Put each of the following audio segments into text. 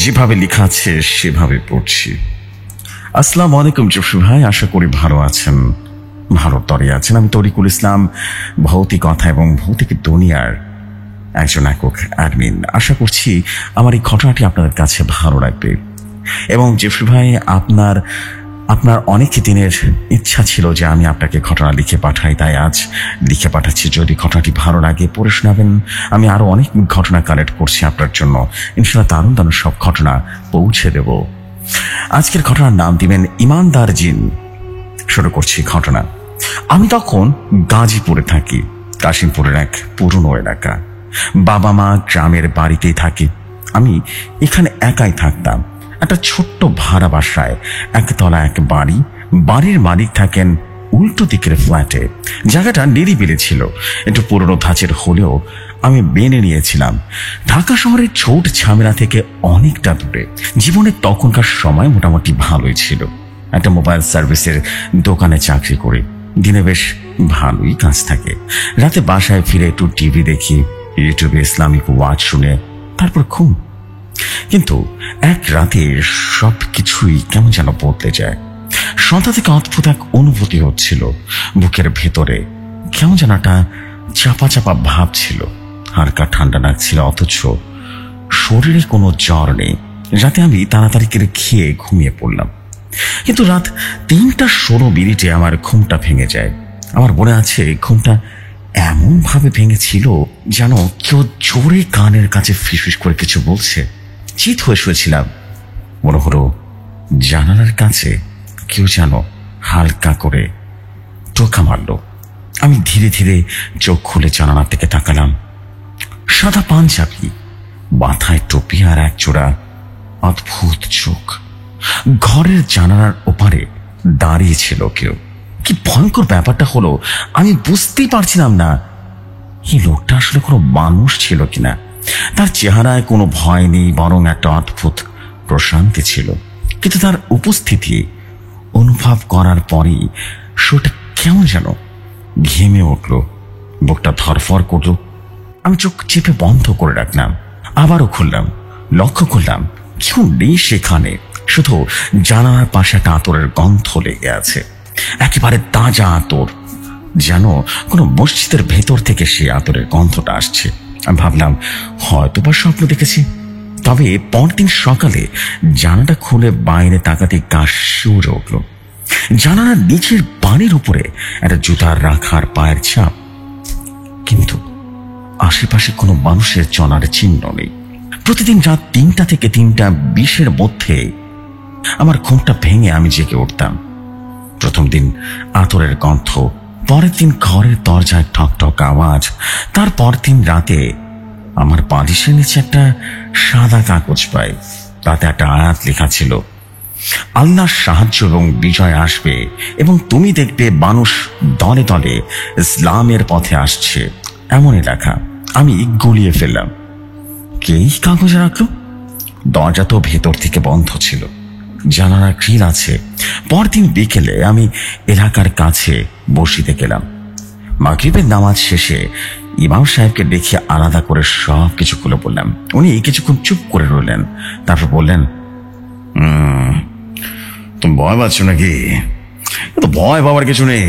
যেভাবে লেখা আছে সেভাবে পড়ছি। আসসালামু আলাইকুম জসু ভাই, আশা করি ভালো আছেন, ভালো তরে আছেন। আমি তরিকুল ইসলাম, ভৌতিকতা এবং ভৌতিক দুনিয়ার একজন একক অ্যাডমিন। আশা করছি আমার এই ঘটনাটি আপনাদের কাছে ভালো লাগবে। এবং জসু ভাই, আপনার অনেক দিনের ইচ্ছা ছিল যে আমি আপনাকে ঘটনা লিখে পাঠাই, তাই আজ লিখে পাঠাচ্ছি। যদি ঘটনাটি ভালো লাগে পড়ে শোনাবেন। আমি আরো অনেক ঘটনা কালেক্ট করছি আপনার জন্য, ইনশাআল্লাহ দারুণ দারুণ সব ঘটনা পৌঁছে দেব। আজকের ঘটনার নাম দিবেন ইমানদার জিন। শুরু করছি ঘটনা। আমি তখন গাজীপুরে থাকি, কাশিমপুরের এক পুরনো এলাকা। বাবা মা গ্রামের বাড়িতেই থাকে, আমি এখানে একাই থাকতাম। একটা ছোট্ট ভাড়া বাসায়, একতলা এক বাড়ি। বাড়ির মালিক থাকেন উল্টো দিকের ফ্ল্যাটে। জায়গাটা নিরিবিলি ছিল, একটু পুরনো ধাঁচের হলেও আমি মেনে নিয়েছিলাম। ঢাকা শহরের ছোট ঝামেলা থেকে অনেকটা দূরে। জীবনে তখনকার সময় মোটামুটি ভালোই ছিল। একটা মোবাইল সার্ভিসের দোকানে চাকরি করি, দিনে বেশ ভালোই কাজ থাকে। রাতে বাসায় ফিরে একটু টিভি দেখি, ইউটিউবে ইসলামিক ওয়াজ শুনে তারপর ঘুম। কিন্তু এক রাতে সব কিছুই কেমন যেন বদলে যায়। সন্ধ্যা থেকে অদ্ভুত এক অনুভূতি হচ্ছিল বুকের ভেতরে, কেমন যেন একটা চাপা চাপা ভাব ছিল। হালকা ঠান্ডা লাগছিল, অথচ শরীরে কোনো জ্বর নেই। রাতে আমি তাড়াতাড়ি করে খেয়ে ঘুমিয়ে পড়লাম, কিন্তু রাত 3:16 আমার ঘুমটা ভেঙে যায়। আমার মনে আছে ঘুমটা এমন ভাবে ভেঙেছিল যেন কেউ জোরে কানের কাছে ফিসফিস করে কিছু বলছে। চিত হয়ে শুয়েছিলাম, মনে হলো জানালার কাছে কেউ যেন হালকা করে টোকা মারল। আমি ধীরে ধীরে চোখ খুলে জানালার দিকে তাকালাম। সাদা পাঞ্জাবি, মাথায় টুপি আর এক জোড়া অদ্ভুত চোখ। ঘরের জানালার ওপারে দাঁড়িয়ে ছিল কেউ। কি ভয়ঙ্কর ব্যাপারটা হলো, আমি বুঝতেই পারছিলাম না এই লোকটা আসলে কোনো মানুষ ছিল কিনা। তার চেহারায় কোনো ভয় নেই, বরং একটা অদ্ভুত প্রশান্তি ছিল। কিন্তু তার উপস্থিতি অনুভব করার পরেই শোটা কেমন যেন ঘেমে উঠল, বুকটা ধরফর করল। আমি চোখ চেপে বন্ধ করে রাখলাম, আবারও খুললাম। লক্ষ্য করলাম কেউ নেই সেখানে, শুধু জানালার পাশে একটা আতরের গন্ধ লেগে আছে, একেবারে তাজা আতর, যেন কোনো মসজিদের ভেতর থেকে সে আতরের গন্ধটা আসছে। আমি ভাবলাম হয়তো বা স্বপ্ন দেখেছি। তবে পরদিন সকালে জানালাটা খুলে বাইরে তাকাতে গা শিউরে উঠল। জানালার নিচের পানির উপরে একটা জুতার রাখার পায়ের ছাপ, কিন্তু আশেপাশে কোনো মানুষের চলার চিহ্ন নেই। প্রতিদিন রাত 3টা থেকে 3:20 মধ্যে আমার ঘুমটা ভেঙে আমি জেগে উঠতাম। প্রথম দিন আতরের গন্ধ, পরের দিন ঘরের দরজায় ঠকঠক আওয়াজ, তারপর দিন রাতে আমার বালিশের নিচে একটা সাদা কাগজ পাই। তাতে একটা আয়াত লেখা ছিল, আল্লাহর সাহায্য এবং বিজয় আসবে এবং তুমি দেখবে মানুষ দলে দলে ইসলামের পথে আসছে, এমনই লেখা। আমি গলিয়ে ফেললাম। কেই কাগজ রাখলো? দরজা তো ভেতর থেকে বন্ধ ছিল, জানালার গ্রিল আছে। পরদিন বিকেলে আমি এলাকার কাছে বসিতে গেলাম। মাগরিবের নামাজ শেষে ইমাম সাহেবকে দেখে আলাদা করে সব কিছু খুলে বললাম। উনি কিছুক্ষণ চুপ করে রইলেন, তারপর বললেন, তুমি ভয় পাচ্ছ নাকি? তো ভয় পাওয়ার কিছু নেই।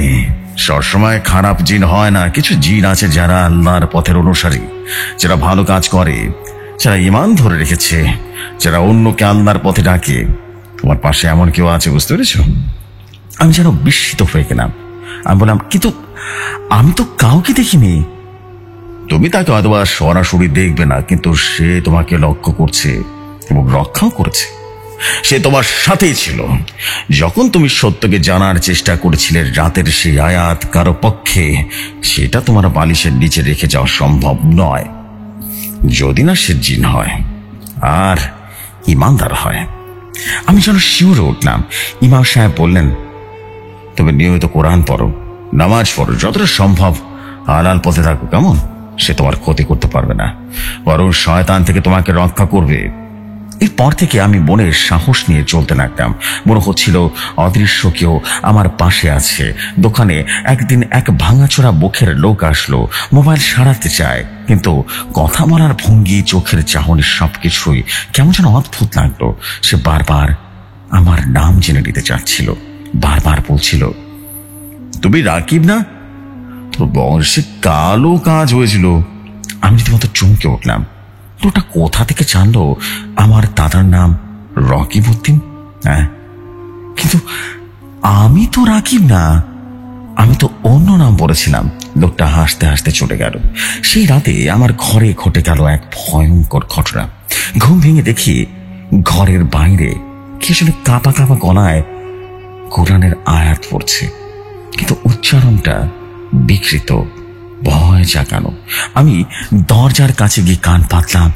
সবসময় খারাপ জিন হয় না, কিছু জিন আছে যারা আল্লাহর পথের অনুসারী, যারা ভালো কাজ করে, যারা ঈমান ধরে রেখেছে, যারা অন্যকে আল্লাহর পথে ডাকে। তোমার পাশে এমন কেউ আছে, বুঝতে পেরেছ? আমি যেন বিস্মিত হয়ে গেলাম। আমি বললাম, কিন্তু আমি তো কাউকে দেখিনি। তুমি তাকে হয়তো সরাসরি দেখবে না, কিন্তু সে তোমাকে লক্ষ্য করছে এবং রক্ষাও করেছে। সে তোমার সাথেই ছিল যখন তুমি সত্যকে জানার চেষ্টা করেছিলে। রাতের সেই আয়াত কারো পক্ষে সেটা তোমার বালিশের নিচে রেখে যাওয়া সম্ভব নয়, যদি না সে জিন হয় আর ইমানদার হয়। আমি যেন শিউরে উঠলাম। ইমাম সাহেব বললেন, তবে নিয়মিত কোরআন পড়ো, নামাজ পড়ো, যতটা সম্ভব হালাল পথে থাকো, কেমন? সে তোমার ক্ষতি করতে পারবে না, বরং শয়তান থেকে তোমাকে রক্ষা করবে। এরপর থেকে আমি মনের সাহস নিয়ে চলতে লাগলাম। মনে হচ্ছিল অদৃশ্য কেউ আমার পাশে আছে। দোকানে একদিন এক ভাঙাচোরা মুখের লোক আসলো। মোবাইল সারাতে চায়, কিন্তু কথা বলার ভঙ্গি, চোখের চাহনি সবকিছুই কেমন যেন অদ্ভুত লাগলো। সে বারবার আমার নাম জেনে নিতে চাচ্ছিল, বারবার বলছিল, তুমি রাকিব না? তোর বংশে কালো কাজ হয়েছিল। আমি রীতিমতো চমকে উঠলাম। ওটা কোথা থেকে জানলো আমার দাদার নাম রকিব উদ্দিন? হ্যাঁ, কিন্তু আমি তো রাকিব না, আমি তো অন্য নাম বলেছিলাম। লোকটা হাসতে হাসতে চলে গেল। সেই রাতে আমার ঘরে ঘটে গেল এক ভয়ঙ্কর ঘটনা। ঘুম ভেঙে দেখি ঘরের বাইরে কি আসলে কাঁপা কাঁপা গলায় কোরআনের আয়াত পড়ছে, কিন্তু উচ্চারণটা বিকৃত, ভয় জাগানো। আমি দরজার কাছে গিয়ে কান পাতলাম।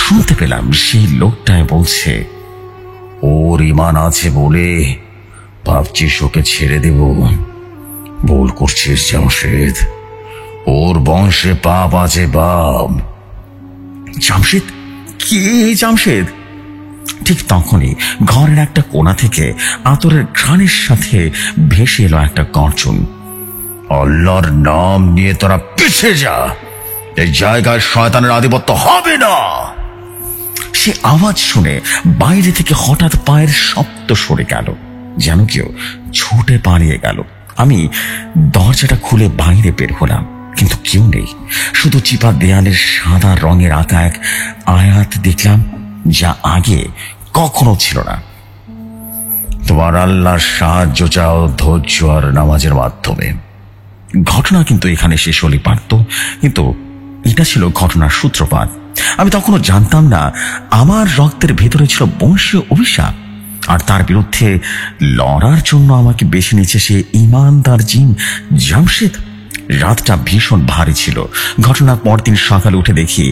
শুনতে পেলাম সেই লোকটায় বলছে, ওর ইমান আছে বলে ভাবছিস ওকে ছেড়ে দেব? ভুল করছিস জামশেদ, ওর বংশে পাপ আছে বাপ। জামশেদ? কে জামশেদ? ঠিক তখনই ঘরের একটা কোণা থেকে আতরের ঘ্রাণের সাথে ভেসে এলো একটা গর্জন। আল্লাহর নাম নিয়ে তোরা পিছিয়ে যা, এই জায়গায় শয়তানের আধিপত্য হবে না। সে আওয়াজ শুনে বাইরে থেকে হঠাৎ পায়ের শব্দ সরে গেল, যেন কেউ ছুটে পালিয়ে গেল। আমি দরজাটা খুলে বাইরে বের হলাম, কিন্তু কেউ নেই। শুধু চিপা দেয়ালের সাদা রঙের আঁকা এক আয়াত দেখলাম, যা আগে কখনো ছিল না। তোমার আল্লাহর সাহায্য চাও ধৈর্য আর নামাজের মাধ্যমে। ঘটনা কিন্তু এখানে শেষ হলে পারত, কিন্তু এটা ছিল ঘটনার সূত্রপাত। আমি তখনও জানতাম না আমার রক্তের ভেতরে ছিল বংশীয় অভিশাপ, আর তার বিরুদ্ধে লড়ার জন্য আমাকে বেছে নিয়েছে সে ইমানদার জিন জামশেদ। রাতটা ভীষণ ভারী ছিল। ঘটনার পরদিন সকালে উঠে দেখি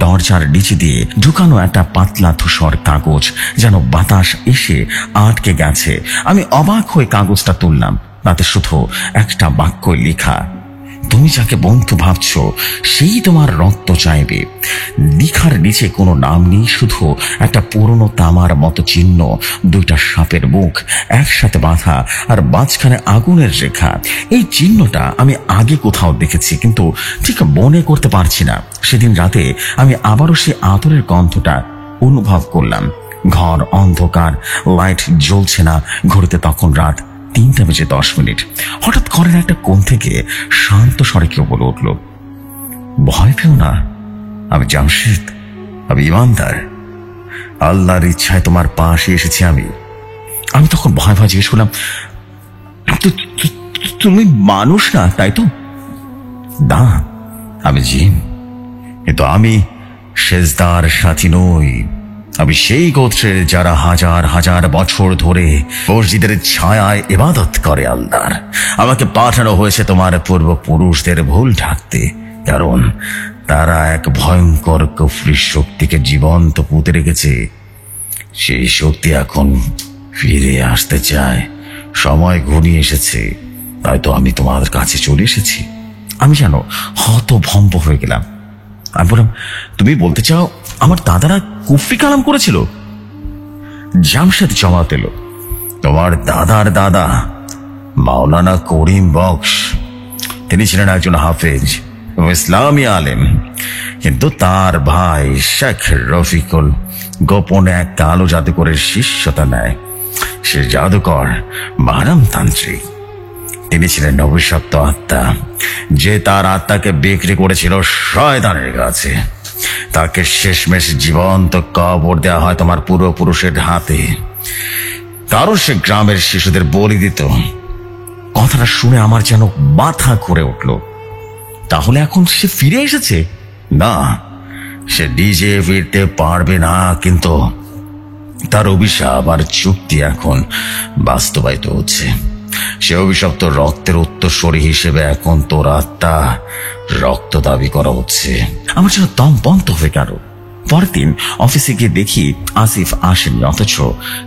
দরজার নিচে দিয়ে ঢুকানো একটা পাতলা ধূসর কাগজ, যেন বাতাস এসে আটকে গেছে। আমি অবাক হয়ে কাগজটা তুললাম। তাতে শুধু একটা বাক্য লেখা, তুমি যাকে বন্ধু ভাবছ সেই তোমার রক্ত চাইবে। লিখার নিচে কোনো নাম নেই, শুধু একটা পুরনো তামার মতো চিহ্ন, দুইটা সাপের মুখ একসাথে বাঁধা, আর মাঝখানে আগুনের রেখা। এই চিহ্নটা আমি আগে কোথাও দেখেছি, কিন্তু ঠিক মনে করতে পারছি না। সেদিন রাতে আমি আবারও সেই আতরের গন্ধটা অনুভব করলাম। ঘর অন্ধকার, লাইট জ্বলছে না। ঘড়িতে তখন রাত 3:10। হঠাৎ ঘরের একটা কোণ থেকে শান্ত স্বরে কেউ বলে উঠল, ভয় পেও না, আমি জামশেদ, আমি ইমানদার, আল্লাহর ইচ্ছায় তোমার পাশে এসেছি। আমি তখন ভয় ভয় জিজ্ঞেস করলাম, তুমি মানুষ না তাই তো? না, আমি জিন, কিন্তু আমি সেজদার সাথী নই। আমি সেই গোত্রের যারা হাজার হাজার বছর ধরে মসজিদের ছায়ায় ইবাদত করে আল্লাহর। আমাকে পাঠানো হয়েছে তোমার পূর্বপুরুষদের ভুল ঢাকতে, কারণ তারা এক ভয়ঙ্কর কুফরি শক্তিকে জীবন্ত পুঁতে রেখেছে। সেই শক্তি এখন ফিরে আসতে চায়। সময় ঘনিয়ে এসেছে, তাই তো আমি তোমার কাছে চলে এসেছি। আমি যেন হতভম্ব হয়ে গেলাম। আমি বললাম, তুমি বলতে চাও আমার দাদারা কুফরি কালাম করেছিল? জামশেদ জবাব দিল, তোমার দাদার দাদা মাওলানা করিম বক্স, তিনি ছিলেন একজন হাফেজ ও ইসলামী আলেম, কিন্তু তার ভাই শেখ রফিকুল গোপনে এক কালো জাদুকরের শিষ্যতা নেয়। সে জাদুকর মারামতান্ত্রিক। তিনি ছিলেন অভিশপ্ত আত্মা, যে তার আত্মাকে বিক্রি করেছিল শয়তানের কাছে। তাকে শেষমেশ জীবন্ত কবর দেওয়া হয় তোমার পূর্বপুরুষের হাতে, কারণ সে গ্রামের শিশুদের বলি দিত। কথাটা শুনে আমার যেন মাথা ঘুরে উঠল। তাহলে এখন সে ফিরে এসেছে? না, সে নিজে ফিরতে পারবে না, কিন্তু তার অভিশাপ আর চুক্তি এখন বাস্তবায়িত হচ্ছে। সে অভিশপ্ত রক্তের উত্তরসূরি হিসেবে এখন তোর আত্মা রক্ত দাবি করা হচ্ছে। আমার যেন দম বন্ধ হয়ে গেল। পরের দিন অফিসে গিয়ে দেখি আসিফ আসেনি, অথচ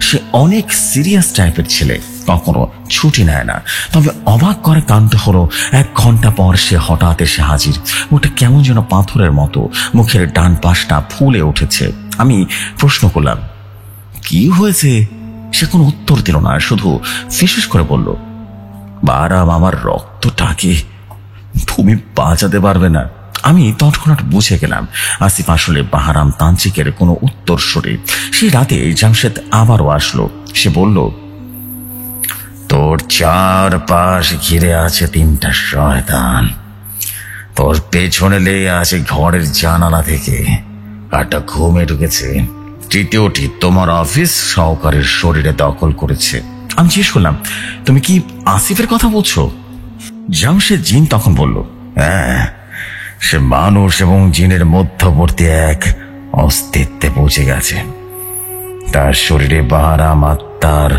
সে অনেক সিরিয়াস টাইপের ছেলে, কখনো ছুটি নেয় না। তবে অবাক করে কাণ্ড হলো, 1 ঘন্টা পর সে হঠাৎ এসে হাজির। ওটা কেমন যেন পাথরের মতো, মুখের ডান পাশটা ফুলে উঠেছে। আমি প্রশ্ন করলাম, কি হয়েছে? সে কোনো উত্তর দিল না, শুধু ফিসফিস করে বলল, বাহারাম, আমার রক্তটাকে তুমি বাঁচাতে পারবে না। আমি তৎক্ষণাৎ বুঝে গেলাম আসিফ আসলে বাহারাম তান্ত্রিকের কোনো উত্তরসূরি। সেই রাতে জামশেদ আবারও আসলো। সে বলল, তোর চারপাশ ঘিরে আছে 3টা শয়তান। তোর পেছনে লেগে আছে ঘরের জানালা থেকে, একটা ঘুমে ঢুকেছে, তৃতীয়টি তোমার অফিস সহকারীর শরীরে দখল করেছে। আমি জিজ্ঞেস করলাম, তুমি কি আসিফের কথা বলছো? জামশেদ জিন তখন বলল, হ্যাঁ, সে মানুষ এবং জিনের মধ্যবর্তী এক অস্তিত্বে পৌঁছে গেছে। তার শরীরে বাহারাম আত্মার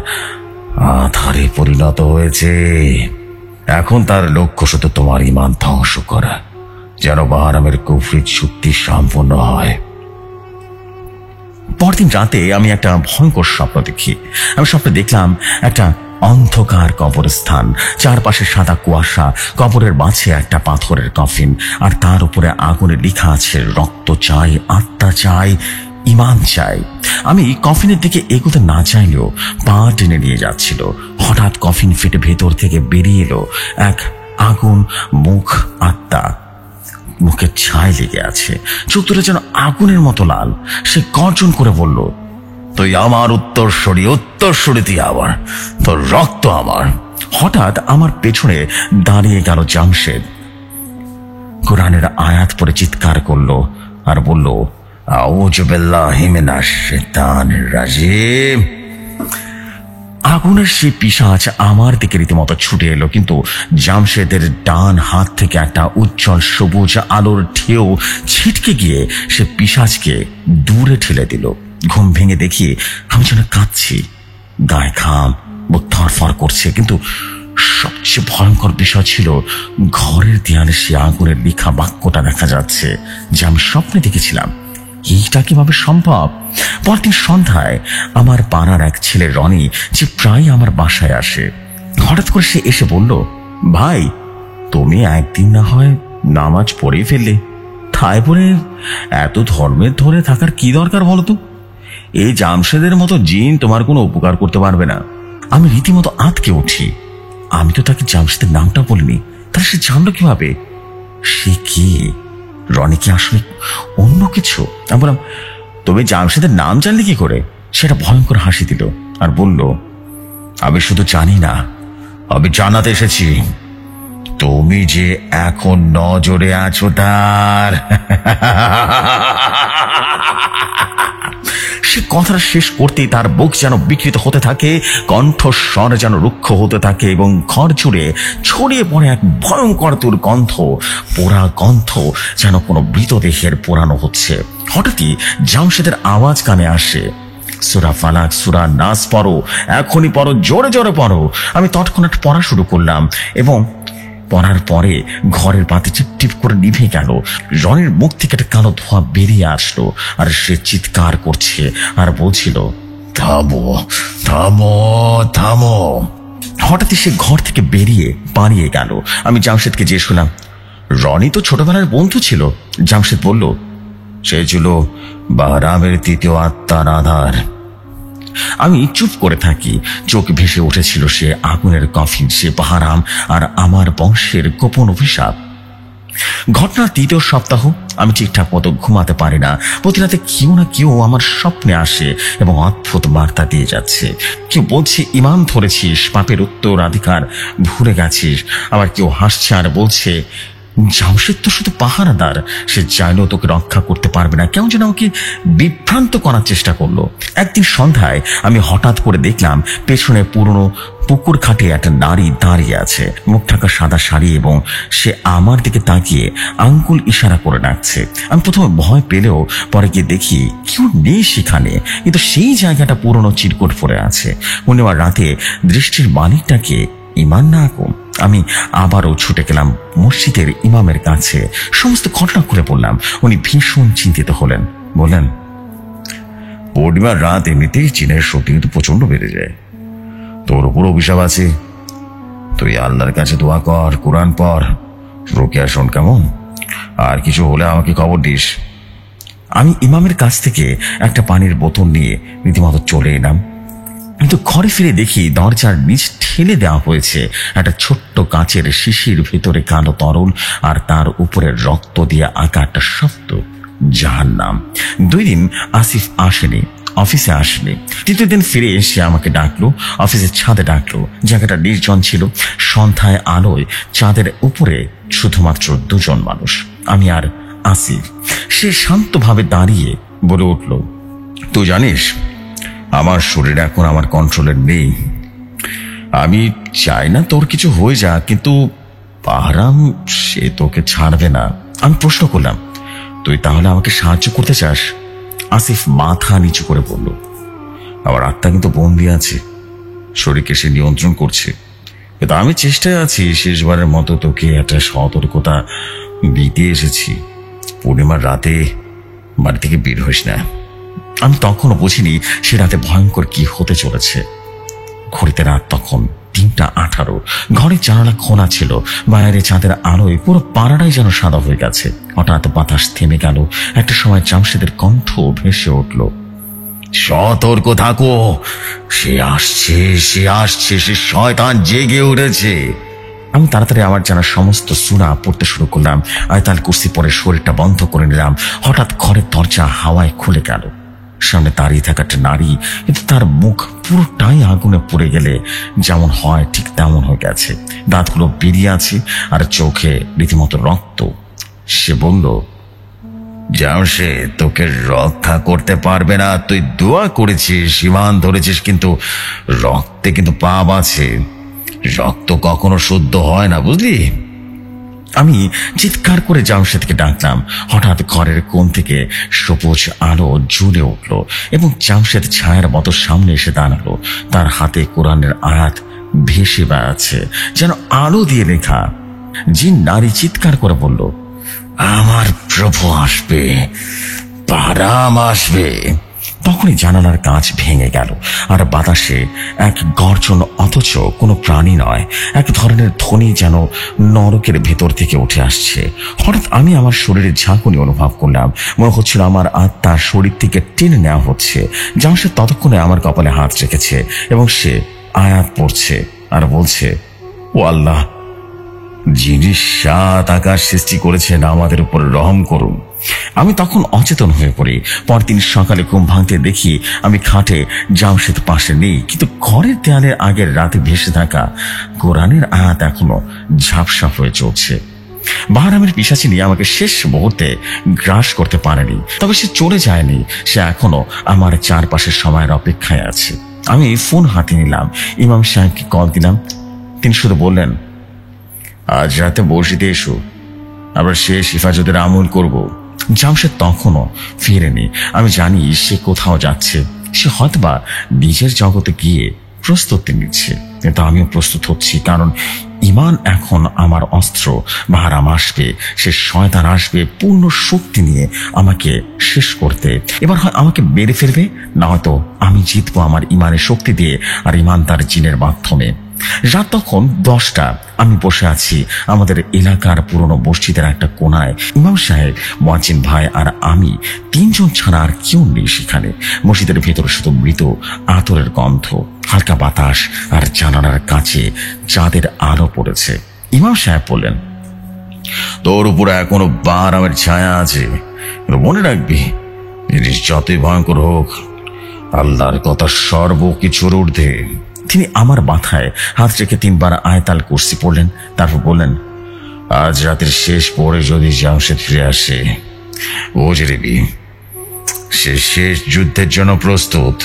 আধারে পরিণত হয়েছে। এখন তার লক্ষ্য শুধু তোমার ঈমান ধ্বংস করা, যেন বাহারামের কুফরি চুক্তি সম্পূর্ণ হয়। পরদিন রাতে আমি একটা ভয়ঙ্কর স্বপ্ন দেখি। আমি স্বপ্নে দেখলাম একটা অন্ধকার কবরস্থান, চারপাশে সাদা কুয়াশা, কবরের মাঝে একটা পাথরের কফিন, আর তার উপরে আগুনে লেখা আছে, রক্ত চাই, আত্মা চাই, ঈমান চাই। আমি কফিনের দিকে এগোতে না চাইলেও পা টেনে নিয়ে যাচ্ছিল। হঠাৎ কফিন ফেটে ভেতর থেকে বেরিয়ে এলো এক আগুন মুখ আত্মা। মুখে ছাই লেগে আছে, চোখ দুটো যেন আগুনের মতো লাল। সে গর্জন করে বলল, তুই আমার উত্তরসূরি, উত্তরসূরি তুই আমার, তোর রক্ত আমার। হঠাৎ আমার পেছনে দাঁড়িয়ে গেল জামশেদ। কোরআনের আয়াত পড়ে চিৎকার করলো আর বলল, আউযু বিল্লাহি মিনাশ শাইতানির রাজিম। আগুনের সেই পিশাচ আমার দিকে রীতিমতো ছুটে এলো, কিন্তু জামশেদের ডান হাত থেকে একটা উজ্জ্বল সবুজ আলোর ঢেউ ছিটকে গিয়ে সে পিশাচকে দূরে ঠেলে দিল। ঘুম ভেঙে দেখি আমি যেন কাঁদছি, গায়ে ঘাম, বুক ধরফর করছে। কিন্তু সবচেয়ে ভয়ঙ্কর বিষয় ছিল, ঘরের দেয়ালে সে আগুনের লেখা বাক্যটা দেখা যাচ্ছে, যা আমি স্বপ্নে দেখেছিলাম। এইটা কিভাবে সম্ভব? পরদিন সন্ধ্যায় আমার পাড়ার এক ছেলে রনি, যে প্রায় আমার বাসায় আসে, হঠাৎ করে সে এসে বলল, ভাই, তুমি একদিন না হয় নামাজ পড়েই ফেললে, তাই বলে এত ধর্মের ধরে থাকার কি দরকার বলো তো? এই জামশেদের মতো জিন তোমার কোনো উপকার করতে পারবে না। আমি রীতিমতো আঁতকে উঠি। আমি তো তাকে জামশেদের নামটা বলিনি, তাহলে সে জানলো কিভাবে? সে কি? রনি কি আসলে অন্য কিছু? আমি বললাম, তুমি জামশেদের নাম জানলে কি করে? সেটা ভয়ঙ্কর হাসি দিল আর বলল, আমি শুধু জানি না, আমি জানাতে এসেছি তুমি যে এখন নজরে আছো তার। সে কথাটা শেষ করতেই তার বুক যেন বিকৃত হতে থাকে, কণ্ঠস্বর যেন রুক্ষ হতে থাকে, এবং ঘর জুড়ে ছড়িয়ে পড়ে এক ভয়ঙ্কর দুর্গন্ধ, পোড়া গন্ধ, যেন কোনো মৃতদেহের পোড়ানো হচ্ছে। হঠাৎই জামশেদের আওয়াজ কানে আসে, সূরা ফালাক, সূরা নাস পড়ো, এখনই পড়ো, জোরে জোরে পড়ো। আমি তৎক্ষণাৎ পড়া শুরু করলাম, এবং পড়ার পরে ঘরের বাতি টিপ করে নিভে গেল। রনির মুখ থেকে একটা কালো ধোঁয়া বেরিয়ে আসলো, আর সে চিৎকার করছে আর বলছিল, থামো, থামো, থামো। হঠাৎই সে ঘর থেকে বেরিয়ে পালিয়ে গেল। আমি জামশেদকে জিজ্ঞেস করলাম, রনি তো ছোটবেলার বন্ধু ছিল। জামশেদ বলল, সে ছিল বাহরামের তৃতীয় আত্মার আধার। আমি চুপ করে থাকি। চোখ ভেসে উঠেছিল সে আগুনের কফিন, সে বাহরাম আর আমার বংশের গোপন অভিশাপ। ঘটনার 3য় সপ্তাহ। আমি ঠিকঠাক মতো ঘুমাতে পারি না। প্রতি রাতে কেউ না কেউ আমার স্বপ্নে আসে এবং অদ্ভুত বার্তা দিয়ে যাচ্ছে। কেউ বলছে, ঈমান ধরেছিস, পাপের উত্তরাধিকার ভুলে গেছিস। আবার কেউ হাসছে আর বলছে, জামশেদ তো শুধু পাহারাদার, সে চাইলেও তোকে রক্ষা করতে পারবে না। কেমন যেন আমাকে বিভ্রান্ত করার চেষ্টা করলো। একদিন সন্ধ্যায় আমি হঠাৎ করে দেখলাম পেছনে পুরনো পুকুর ঘাটে একটা নারী দাঁড়িয়ে আছে, মুখ ঢাকা সাদা শাড়ি, এবং সে আমার দিকে তাকিয়ে আঙ্গুল ইশারা করে ডাকছে। আমি প্রথমে ভয় পেলেও পরে গিয়ে দেখি কেউ নেই সেখানে, কিন্তু সেই জায়গাটা পুরনো চিরকুট পড়ে আছে। মনে হয় রাতে দৃষ্টির মালিকটাকে ঈমান না কম। আমি আবারও ছুটে গেলাম মসজিদের ইমামের কাছে, সমস্ত ঘটনা করে বললাম। উনি ভীষণ চিন্তিত হলেন, বললেন, পূর্ণিমার রাত এমনিতেই চীনের শক্তি কিন্তু প্রচন্ড বেড়ে যায়, তোর উপর অভিশাপ আছে। তুই আল্লাহর কাছে দোয়া কর, কোরআন পড়, রুকিয়া শোন, কেমন? আর কিছু হলে আমাকে খবর দিস। আমি ইমামের কাছ থেকে একটা পানির বোতল নিয়ে রীতিমতো চলে এলাম, কিন্তু ঘরে ফিরে দেখি দরজার নিচ ঠেলে দেওয়া হয়েছে একটা ছোট্ট কাঁচের শিশির ভেতরে কালো তরল, আর তার উপরে রক্ত দিয়ে আঁকা একটা শব্দ জাহান্নাম। 2 দিন আসিফ আসেনি, অফিসে আসেনি। 3য় দিন ফিরে এসে আমাকে ডাকলো, অফিসের ছাদে ডাকলো। জায়গাটা নির্জন ছিল। সন্ধ্যায় আলোয় চাঁদের উপরে শুধুমাত্র 2 জন মানুষ, আমি আর আসিফ। সে শান্তভাবে দাঁড়িয়ে বলে উঠল, তুই জানিস আমার শরীর এখন আমার কন্ট্রোলে নেই। আমি চাই না তোর কিছু হয়ে যাক, কিন্তু পাহারাম সে তোকে ছাড়বে না। আমি প্রশ্ন করলাম, তুই তাহলে আমাকে সাহায্য করতে চাস? আসিফ মাথা নিচু করে বলল, আমার আত্মা কিন্তু বন্দি আছে, শরীরকে সে নিয়ন্ত্রণ করছে, কিন্তু আমি চেষ্টায় আছি শেষবারের মতো তোকে একটা সতর্কতা দিতে এসেছি। পূর্ণিমার রাতে বাড়ি থেকে বের হইস না। আমি তখনও বুঝিনি সে রাতে ভয়ঙ্কর কি হতে চলেছে। ঘড়িতে রাত তখন 3:18। ঘরের জানালা খোলা ছিল। বাইরে চাঁদের আলোয় পুরো পাড়াটাই যেন সাদা হয়ে গেছে। হঠাৎ বাতাস থেমে গেল। একটা সময় জামশেদের কণ্ঠ ভেসে উঠল, সতর্ক থাকো, সে আসছে, সে আসছে, সে শয়তান জেগে উঠেছে। আমি তাড়াতাড়ি আমার জানা সমস্ত সূরা পড়তে শুরু করলাম। আয়াতুল কুরসি পরে শরীরটা বন্ধ করে নিলাম। হঠাৎ ঘরের দরজা হাওয়ায় খুলে গেল। সামনে দাঁড়িয়ে থাকা একটা নারী, কিন্তু তার মুখ পুরোটাই আগুনে পুড়ে গেলে যেমন হয় ঠিক তেমন হয়ে গেছে। দাঁতগুলো বেরিয়ে আছে আর চোখে রীতিমতো রক্ত। সে বলল, জামশেদ তোকে রক্ষা করতে পারবে না। তুই দোয়া করেছিস, ঈমান ধরেছিস, কিন্তু রক্তে কিন্তু পাপ আছে। রক্ত কখনো শুদ্ধ হয় না, বুঝলি? আমি চিৎকার করে জামশেদকে ডাকলাম। হঠাৎ ঘরের কোণ থেকে সবুজ আলো জ্বলে উঠল এবং জামশেদ ছায়ার মতো সামনে এসে দাঁড়ালো। তার হাতে কোরআনের আয়াত ভেসে বেড়াচ্ছে, যেন আলো দিয়ে লেখা। জিন নারী চিৎকার করে বলল, আমার প্রভু আসবে, পারাম আসবে। তখনই জানালার কাঁচ ভেঙে গেল আর বাতাসে এক গর্জন, অথচ কোনো প্রাণী নয়, এক ধরনের ধ্বনি যেন নরকের ভেতর থেকে উঠে আসছে। হঠাৎ আমি আমার শরীরের ঝাঁকুনি অনুভব করলাম। মনে হচ্ছিল আমার আত্মা শরীর থেকে টেনে নেওয়া হচ্ছে। জামশেদ ততক্ষণে আমার কপালে হাত রেখেছে এবং সে আয়াত পড়ছে আর বলছে, ও আল্লাহ, যিনি 7 আকাশ সৃষ্টি করেছেন আমাদের উপর রহম করুন। আমি তখন অচেতন হয়ে পড়ি। পরদিন সকালে ঘুম ভাঙতে দেখি আমি খাটে, জামশেদ পাশে নেই, কিন্তু ঘরের দেয়ালের আগের রাতে ভেসে থাকা কোরআনের আয়াত এখনো ঝাপসা হয়ে চলছে। বাহারামের পিশাচিনী আমাকে শেষ মুহূর্তে গ্রাস করতে পারেনি, তবে সে চলে যায়নি। সে এখনো আমার চারপাশের সময়ের অপেক্ষায় আছে। আমি ফোন হাতে নিলাম, ইমাম সাহেবকে কল দিলাম। তিনি শুধু বললেন, আজ রাতে মসজিদে এসো, আমরা শেষ হিফাজতের আমল করব। জামশেদ তখনও ফিরেনি। আমি জানি সে কোথাও যাচ্ছে। সে হয়তোবা নিজের জগতে গিয়ে প্রস্তুতি নিচ্ছে, কিন্তু আমিও প্রস্তুত হচ্ছি, কারণ ঈমান এখন আমার অস্ত্র। বাহারাম আসবে, সে শয়তান আসবে পূর্ণ শক্তি নিয়ে আমাকে শেষ করতে। এবার হয় আমাকে মেরে ফেলবে, না হয়তো আমি জিতবো আমার ঈমানের শক্তি দিয়ে আর ঈমানদার জিনের মাধ্যমে। রাত তখন 10টা। আমি বসে আছি আমাদের এলাকার পুরনো মসজিদের একটা কোনায়। ইমাম সাহেব, মুয়াজ্জিন ভাই আর আমি 3 জন ছাড়া আর কেউ নেই সেখানে। মসজিদের ভেতরে শুধু মৃত আতরের গন্ধ, হালকা বাতাস আর জানালার কাছে চাঁদের আলো পড়েছে। ইমাম সাহেব বললেন, তোর উপরে এখনো বাহারামের ছায়া আছে, মনে রাখবি, জিনিস যতই ভয়ঙ্কর হোক, আল্লাহর কথা সর্বকিছুর ঊর্ধ্বে। তিনি আমার মাথায় হাত রেখে 3 বার আয়াতুল কুরসি পড়লেন। তারপর বললেন, আজ রাতের শেষ পরে যদি জামশেদ ফিরে আসে, বুঝে নিবি সে শেষ যুদ্ধের জন্য প্রস্তুত।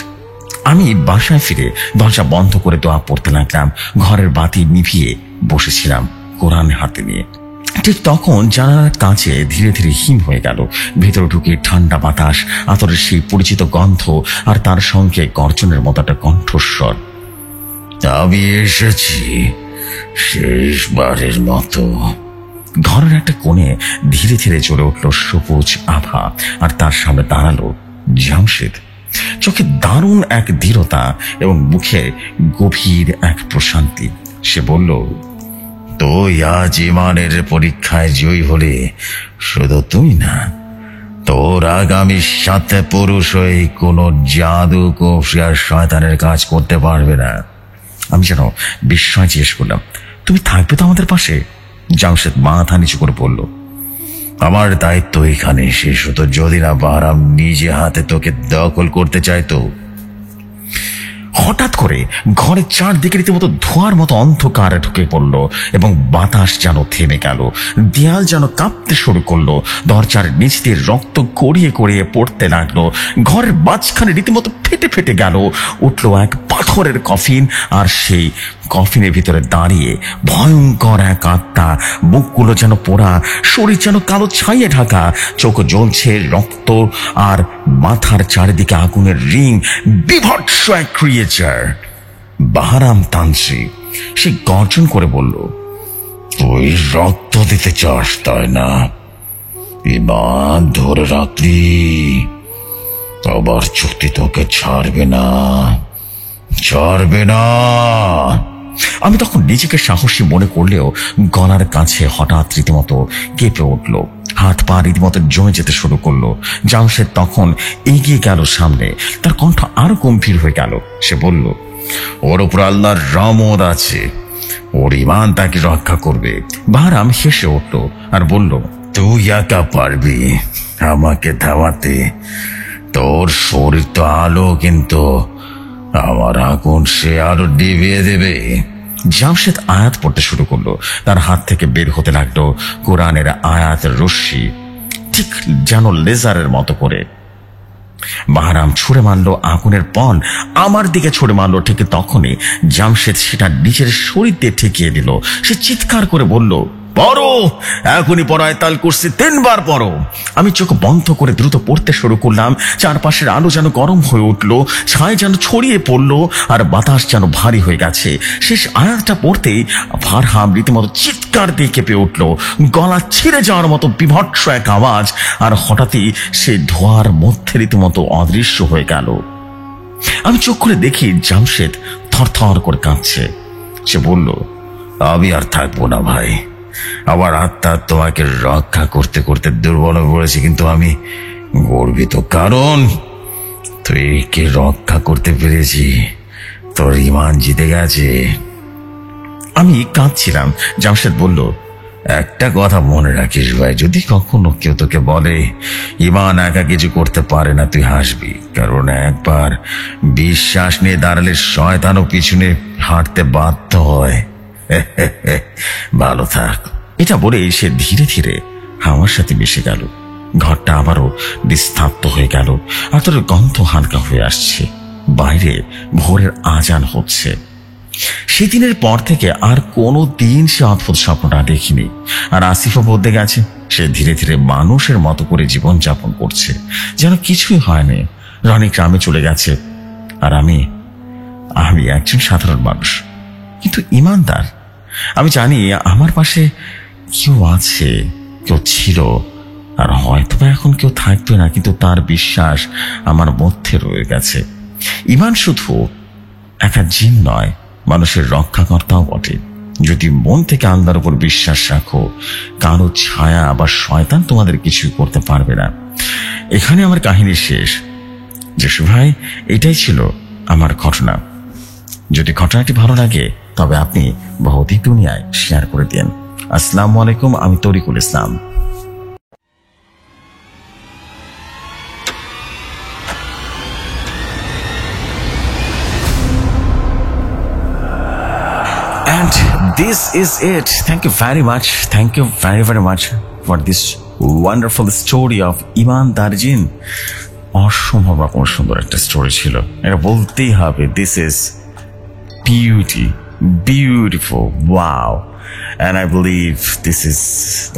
আমি বাসায় ফিরে দরজা বন্ধ করে দোয়া পড়তে লাগলাম। ঘরের বাতি নিভিয়ে বসেছিলাম কোরআন হাতে নিয়ে। ঠিক তখন জানালার কাছে ধীরে ধীরে হিম হয়ে গেল। ভেতরে ঢুকে ঠান্ডা বাতাস, আতরের সেই পরিচিত গন্ধ, আর তার সঙ্গে গর্জনের মতো একটা কণ্ঠস্বর, আমি এসেছি শেষবারের মতো। ঘরের একটা কোণে ধীরে ধীরে জ্বলে উঠল সবুজ আভা, আর তার সামনে দাঁড়ালো জামশেদ। চোখে দারুণ এক দৃঢ়তা এবং মুখে গভীর এক প্রশান্তি। সে বলল, তুই আজ ঈমানের পরীক্ষায় জয়ী হলে শুধু তুই না, তোর আগামী 7 পুরুষ হয়ে কোনো জাদু কৌশল আর শয়তানের কাজ করতে পারবে না। আমি যেন বিস্ময় জিজ্ঞেস করলাম, তুমি থাকবে তো আমাদের পাশে? জামশেদ মাথা নিচু করে বলল, আমার দায়িত্ব এখানে শেষ হতো যদি না বাহরাম নিজে হাতে তোকে দখল করতে চাইতো। হঠাৎ করে ঘরের চারদিকে রীতিমতো ধোঁয়ার মতো অন্ধকারে ঢুকে পড়ল এবং বাতাস যেন থেমে গেল। দেয়াল যেন কাঁপতে শুরু করলো। দরজার নিচ দিয়ে রক্ত গড়িয়ে গড়িয়ে পড়তে লাগলো। ঘরের মাঝখানে রীতিমতো ফেটে ফেটে গেল। উঠলো এক পাথরের কফিন, আর সেই কফিনের ভিতরে দাঁড়িয়ে ভয়ঙ্কর এক আত্মা। বুকগুলো যেন পোড়া, শরীর যেন কালো ছাইয়ে ঢাকা, চোখ জ্বলছে রক্ত, আর মাথার চারিদিকে আগুনের রিং। বিভৎস এক ক্রিয়েচার, বাহরাম তান্ত্রিক। সে গর্জন করে বলল, তুই রক্ত দিতে চাস তাই না? ইমান ধরে রাখলি, আবার চুক্তি তোকে ছাড়বে না, ছাড়বে না। আমি তখন নিজেকে সাহসী মনে করলেও গলার কাছে হঠাৎ রীতিমতো কেঁপে উঠল। হাত পা রীতিমতো জমে যেতে শুরু করলো। জামশেদ তখন এগিয়ে গেল সামনে। তার কণ্ঠ আরো গম্ভীর হয়ে গেল। সে বলল, ওর উপর আল্লাহর রহমত আছে, ওর ঈমান তাকে রক্ষা করবে। বাহরাম হেসে উঠল আর বলল, তুই একা পারবি আমাকে থামাতে? তোর শরীর তো আলো, কিন্তু আমার আগুন সে আরো নিভিয়ে দেবে। জামশেদ আয়াত পড়তে শুরু করলো। তার হাত থেকে বের হতে লাগলো কোরআনের আয়াতের রশ্মি, ঠিক যেন লেজারের মতো করে। বাহরাম ছুড়ে মারলো আগুনের পণ, আমার দিকে ছুড়ে মারলো। ঠিক তখনই জামশেদ সেটা নিজের শরীর দিয়ে ঠেকিয়ে দিল। সে চিৎকার করে বলল, পড়ো, এখনই পড়ো, আয়াতুল কুরসি 3 বার পড়ো। আমি চোখ বন্ধ করে দ্রুত পড়তে শুরু করলাম। চারপাশের আলো যেন গরম হয়ে উঠলো, ছাই যেন ছড়িয়ে পড়লো, আর বাতাস যেন ভারী হয়ে গেছে। শেষ আয়াতটা পড়তেই বাহরাম রীতিমতো চিৎকার দিয়ে কেঁপে উঠলো। গলা ছিঁড়ে যাওয়ার মতো বিভৎস এক আওয়াজ, আর হঠাৎই সে ধোঁয়ার মধ্যে রীতিমতো অদৃশ্য হয়ে গেল। আমি চোখ খুলে দেখি জামশেদ থরথর করে কাঁপছে। সে বলল, আমি আর থাকবো না ভাই, আমার আত্মা তোমাকে রক্ষা করতে করতে দুর্বল হয়ে পড়েছে, কিন্তু আমি গর্বিত, কারণ তুই কে রক্ষা করতে পেরেছি, তোর ঈমান জিতে গেছে। আমি কাঁদছিলাম। জামশেদ বলল, একটা কথা মনে রাখিস ভাই, যদি কখনো কেউ তোকে বলে ঈমান একা কিছু করতে পারে না, তুই হাসবি, কারণ একবার বিশ্বাস নিয়ে দাঁড়ালে শয়তানও পিছনে হাঁটতে বাধ্য হয়। ভালো থাক। এটা বলে সে ধীরে ধীরে আমার সাথে মিশে গেল। ঘরটা আবারও নিস্তব্ধ হয়ে গেল, আর তোর গন্ধ হালকা হয়ে আসছে। বাইরে ভোরের আজান হচ্ছে। সেদিনের পর থেকে আর কোনো দিন সে অদ্ভুত স্বপ্নটা দেখিনি। আর আসিফও বদলে গেছে। সে ধীরে ধীরে মানুষের মতো করে জীবন যাপন করছে, যেন কিছুই হয়নি। রনি গ্রামে চলে গেছে, আর আমি একজন সাধারণ মানুষ, কিন্তু ইমানদার। আমি জানি আমার পাশে কেউ আছে, কেউ ছিল, আর হয়তো এখন কেউ থাকবে না, কিন্তু তার বিশ্বাস আমার মধ্যে রয়ে গেছে। ঈমান শুধু একটা জিন নয়, মানুষের রক্ষাকর্তাও বটে। যদি মন থেকে আল্লাহর উপর বিশ্বাস রাখো, কারো ছায়া বা শয়তান তোমাদের কিছুই করতে পারবে না। এখানে আমার কাহিনী শেষ। জসু ভাই, এটাই ছিল আমার ঘটনা। যদি ঘটনাটি ভালো লাগে তবে আপনি ভৌতিক দুনিয়ায় শেয়ার করে দিন। আসসালামু আলাইকুম, আমি তরিকুল ইসলাম। And this is it. Thank you very much. Thank you very, very much for this wonderful story of ইমান দারজিন। অসম্ভব রকম সুন্দর একটা স্টোরি ছিল, এটা বলতেই হবে। This is beautiful, wow. And I believe this is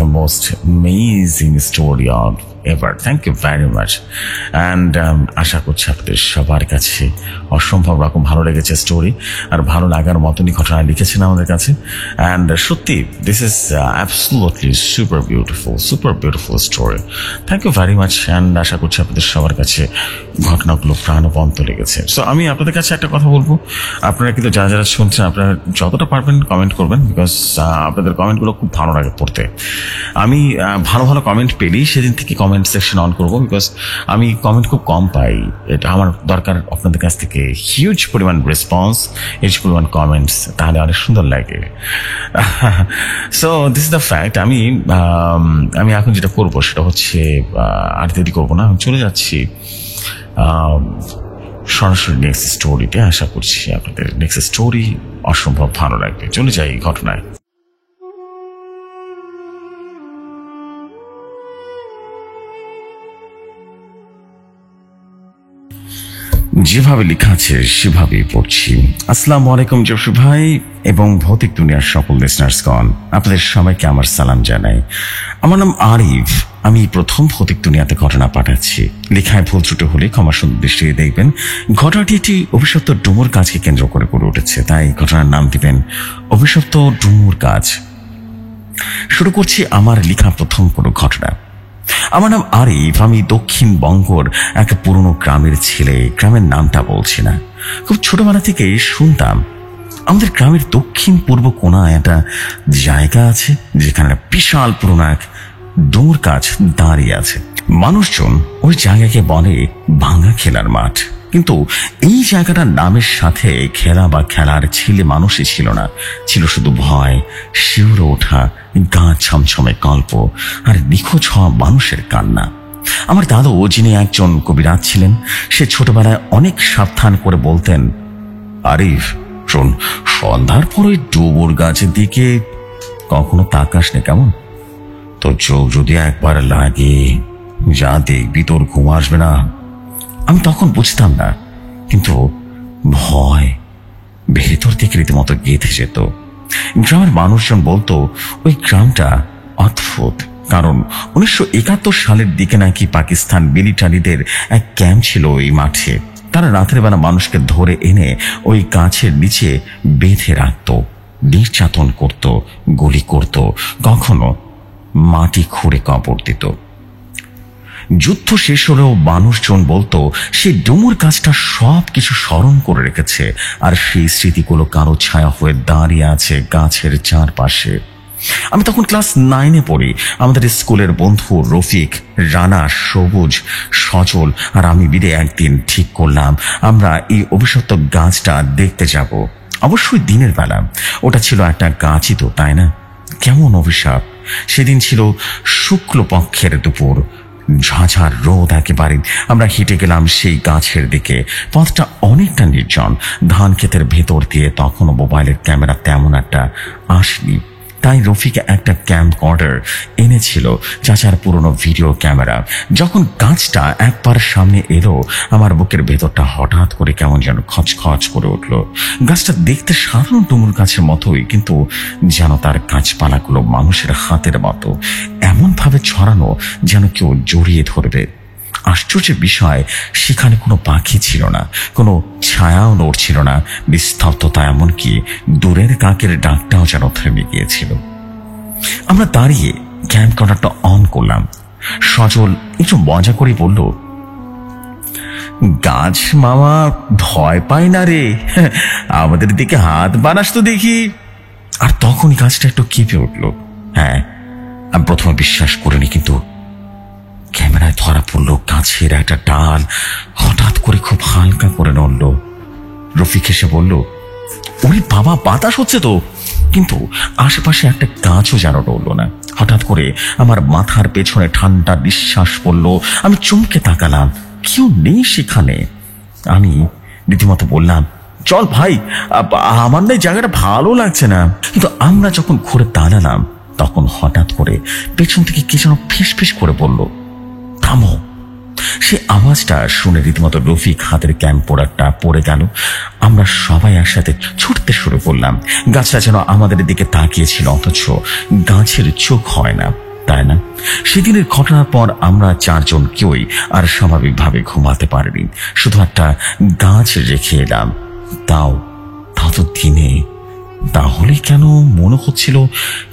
the most amazing story of ever. Thank you very much. And আশা করছি আপনাদের সবার কাছে অসম্ভব রকম ভালো লেগেছে স্টোরি, আর ভালো লাগার মতনই ঘটনা লিখেছেন আমাদের কাছে। And সত্যি this is absolutely super beautiful story. Thank you very much. And আশা করছি আপনাদের সবার কাছে ঘটনাগুলো প্রাণবন্ত লেগেছে। সো আমি আপনাদের কাছে একটা কথা বলবো, আপনারা কিন্তু যারা শুনছেন আপনারা যতটা পারবেন কমেন্ট করবেন, বিকজ আপনাদের কমেন্টগুলো খুব ভালো লাগে পড়তে। আমি ভালো ভালো কমেন্ট পেলেই সেদিন থেকে কমেন্ট সেকশন অন করবো, বিকজ আমি কমেন্ট খুব কম পাই। এটা আমার দরকার আপনাদের কাছ থেকে হিউজ পরিমাণ রেসপন্স, হিউজ পরিমাণ কমেন্টস, তাহলে অনেক সুন্দর লাগে। So this is the fact. আমি এখন যেটা করবো সেটা হচ্ছে আর দেরি করবো না, আমি চলে যাচ্ছি সরাসরি নেক্সট স্টোরিতে। আশা করছি আপনাদের নেক্সট স্টোরি অসম্ভব ভালো লাগবে। চলে যাই ঘটনায়। যেভাবে লেখা আছে সেভাবেই পড়ছি। আসসালামু আলাইকুম জসু ভাই এবং ভৌতিক দুনিয়ার সকল লিসনার্সগণ, আপনাদের সবাইকে আমার সালাম জানাই। আমার নাম আরিফ। আমি প্রথম ভৌতিক দুনিয়াতে ঘটনা পাঠাচ্ছি। লেখায় ভুল ত্রুটি হলে ক্ষমা সুন্দর দৃষ্টিতে দেখবেন। ঘটনাটি একটি অভিশপ্ত ডুমুর গাছকে কেন্দ্র করে গড়ে উঠেছে, তাই ঘটনার নাম দিবেন অভিশপ্ত ডুমুর গাছ। শুরু করছি আমার লেখা প্রথম কোনো ঘটনা। আমার নাম আরিফ। আমি দক্ষিণবঙ্গর এক পুরনো গ্রামের ছেলে। গ্রামের নামটা বলছি না। খুব ছোটবেলা থেকে শুনতাম আমাদের গ্রামের দক্ষিণ পূর্ব কোণায় একটা জায়গা আছে যেখানে বিশাল পুরনো এক ডুমুর গাছ দাঁড়িয়ে আছে। মানুষজন ওই জায়গাকে বলে ভাঙা খেলার মাঠ, কিন্তু এই জায়গাটার নামের সাথে খেলা বা খেলার ছেলে মানুষই ছিল না। ছিল শুধু ভয়, শিউরে ওঠা গা ছমছমে গল্প আর নিখোঁজ হওয়া মানুষের কান্না। আমার দাদু, যিনি একজন কবিরাজ ছিলেন, সে ছোটবেলায় অনেক সাবধান করে বলতেন, আরিফ শোন, সন্ধ্যার পর ওই ডুমুর গাছের দিকে কখনো তাকাস নে, কেমন? তোর চোখ যদি একবার লাগে, যা দেখবি তোর ঘুম আসবে না। আমি তখন বুঝতাম না, কিন্তু ভয় ভেতর থেকে রীতিমতো গেঁথে যেত। গ্রামের মানুষজন বলতো ওই গ্রামটা অদ্ভুত, কারণ 1971 সালের দিকে নাকি পাকিস্তান মিলিটারিদের এক ক্যাম্প ছিল ওই মাঠে। তারা রাতের বেলা মানুষকে ধরে এনে ওই গাছের নিচে বেঁধে রাখত, নির্যাতন করত, গুলি করত, কখনো মাটি খুঁড়ে কবর দিত। যুদ্ধ শেষ হলেও মানুষজন বলতো সেই ডুমুর গাছটা সব কিছু স্মরণ করে রেখেছে, আর সেই স্মৃতিগুলো কারো ছায়া হয়ে দাঁড়িয়ে আছে গাছের চারপাশে। আমি তখন ক্লাস 9-এ পড়ি। আমাদের স্কুলের বন্ধু রফিক, রানা, সবুজ, সজল আর আমি মিলে একদিন ঠিক করলাম আমরা এই অভিশপ্ত গাছটা দেখতে যাব। অবশ্যই দিনের বেলা। ওটা ছিল একটা গাছই তো, তাই না? কেমন অভিশাপ! সেদিন ছিল শুক্লপক্ষের দুপুর, ঝাঁঝার রোদ একেবারে। আমরা হেঁটে গেলাম সেই গাছের দিকে। পথটা অনেকটা নির্জন। ধান ক্ষেতের ভেতর দিয়ে তখনও মোবাইলের ক্যামেরা তেমন একটা আসেনি, তাই রফিক একটা ক্যামকর্ডার এনেছিল, চাচার পুরনো ভিডিও ক্যামেরা। যখন গাছটা একবার সামনে এলো, আমার বুকের ভেতরটা হঠাৎ করে কেমন যেন খচখচ করে উঠল। গাছটা দেখতে সাধারণ ডুমুর গাছের মতোই, কিন্তু যেন তার গাছপালাগুলো মানুষের হাতের মতো, এমন ভাবে ছড়ানো যেন কেউ জড়িয়ে ধরবে। আশ্চর্যের বিষয়, সেখানে কোনো পাখি ছিল না, কোনো ছায়াও নড়ছিল না। নিস্তব্ধতা, এমনকি দূরের কাকের ডাকটাও যেন থেমে গিয়েছিল। আমরা দাঁড়িয়ে ক্যামকর্ডারটা অন করলাম। সজল একটু মজা করে বলল, গাছ মামা ভয় পায় না রে, আমাদের দিকে হাত বানাস তো দেখি। আর তখন গাছটা একটু কেঁপে উঠল। হ্যাঁ, আমি প্রথমে বিশ্বাস করিনি, কিন্তু ক্যামেরায় ধরা পড়ল গাছের একটা ডাল হঠাৎ করে খুব হালকা করে নড়ল। রফিক এসে বলল, ওরে বাবা, বাতাস হচ্ছে তো। কিন্তু আশেপাশে একটা গাছও যেন নড়ল না। হঠাৎ করে আমার মাথার পেছনে ঠান্ডা নিঃশ্বাস পড়ল। আমি চমকে তাকালাম, কেউ নেই সেখানে। আমি রীতিমতো বললাম, চল ভাই, আমার না জায়গাটা ভালো লাগছে না। কিন্তু আমরা যখন ঘুরে দাঁড়ালাম, তখন হঠাৎ করে পেছন থেকে কে যেন ফিস ফিস করে বলল, থামো। সে আওয়াজটা শুনে রীতিমতো রফিক হাতের ক্যাম্পোডারটা পড়ে গেল। আমরা সবাই একসাথে ছুটতে শুরু করলাম। গাছটা যেন আমাদের দিকে তাকিয়েছিল, অথচ গাছের চোখ হয় না, তাই না? সেদিনের ঘটনার পর আমরা চারজন কেউই আর স্বাভাবিকভাবে ঘুমাতে পারিনি। শুধু একটা গাছ রেখে এলাম, তাও তো দিনে। তাহলে কেন মনে হচ্ছিল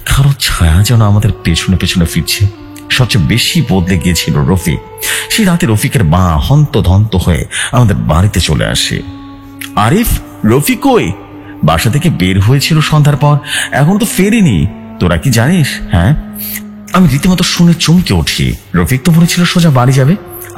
কারো ছায়া যেন আমাদের পেছনে পেছনে ফিরছে? সবচেয়ে বেশি বদলে গিয়েছিল রফিক। সেই রাতে রফিকের মা হন্তদন্ত হয়ে আমাদের বাড়িতে চলে আসে। আরিফ, রফিক কই? বাসা থেকে বের হয়েছিল সন্ধ্যার পর, এখন তো ফেরেনি। তোরা কি জানিস? হ্যাঁ। আমি রীতিমতো শুনে চমকে উঠি। রফিক তো বলেছিল সোজা বাড়ি যাবে।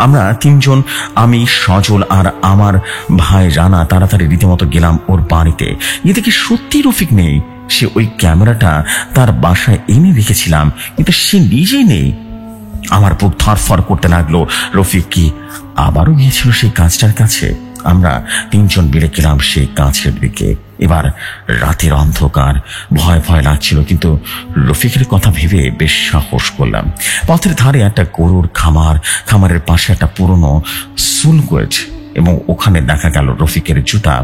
আমরা তিনজন, আমি, সজল আর আমার ভাই রানা, তাড়াতাড়ি রীতিমতো গেলাম ওর বাড়িতে। এ দেখি সত্যি রফিক নেই। সে ওই ক্যামেরাটা তার বাসায় এনে রেখেছিলাম, কিন্তু সে নিজেই নেই। আমার বুক ধরফর করতে লাগলো। রফিক কি আবারও গিয়েছিল সেই গাছটার কাছে? আমরা তিনজন বেড়ে গেলাম সেই গাছের দিকে। এবার রাতের অন্ধকার, ভয় ভয় লাগছিল, কিন্তু রফিকের কথা ভেবে বেশ সাহস করলাম। পথের ধারে একটা গরুর খামার, খামারের পাশে একটা পুরনো সুলগেজ, এবং ওখানে দেখা গেল রফিকের জুতা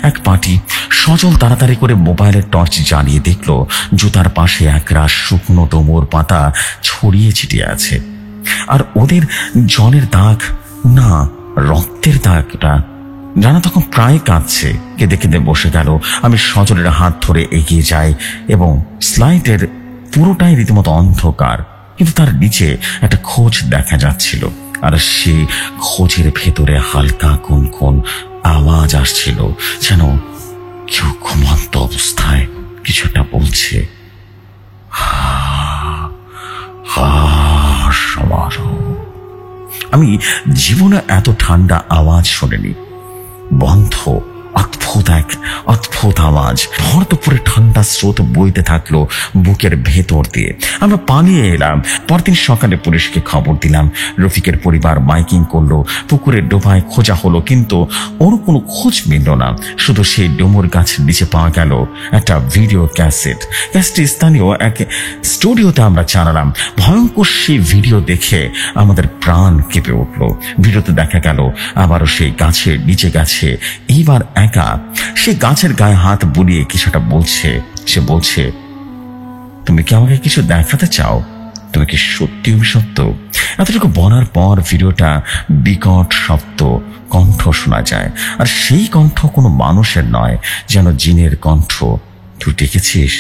এক পাটি। সজল তাড়াতাড়ি করে মোবাইলের টর্চ জ্বালিয়ে দেখলো জুতার পাশে একরাশ শুকনো ডোমর পাতা ছড়িয়ে ছিটিয়ে আছে, আর ওদের জলের দাগ না, রক্তের দাগটা। রানা তখন প্রায় কাঁদছে, কেঁদে কেঁদে বসে গেল। আমি সজলের হাত ধরে এগিয়ে যাই এবং স্লাইডের পুরোটাই রীতিমতো অন্ধকার, কিন্তু তার নিচে একটা খোঁজ দেখা যাচ্ছিল, আর সেই খোঁজের ভেতরে হালকা কোন কোন আওয়াজ আসছিল, যেন কেউ ঘুমন্ত অবস্থায় কিছু একটা বলছে। আমি জীবনে এত ঠান্ডা আওয়াজ শুনিনি। বন্ধ, অদ্ভুত আওয়াজ। ভর দুপুরে ঠান্ডা স্রোত বইতে থাকলো বুকের ভেতর দিয়ে। আমরা পালিয়ে এলাম। পরদিন সকালে পুলিশকে খবর দিলাম। রফিকের পরিবার মাইকিং করলো, পুকুরের ডোবায় খোঁজা হলো, কিন্তু ওর কোনো খোঁজ মিলল না। শুধু সেই ডুমুর গাছের নিচে পাওয়া গেল একটা ভিডিও ক্যাসেট। ক্যাসেটটি স্থানীয় এক স্টুডিওতে আমরা চালালাম। ভয়ঙ্কর সেই ভিডিও দেখে আমাদের প্রাণ কেঁপে উঠল। ভিডিওতে দেখা গেল আবারও সেই গাছের নিচে গেছে, এইবার একা। সে গাছের গায়ে হাত বুলিয়ে কিছুটা বলছে। সে বলছে, তুমি কি আমাকে কিছু দেখাতে চাও? তুমি কি সত্যি অভিশপ্ত? এতটুকু বলার পর ভিডিওটা বিকট শব্দ, কণ্ঠ শোনা যায়, আর সেই কণ্ঠ কোনো মানুষের নয়, যেন জিনের কণ্ঠ। তুই ডেকেছিস?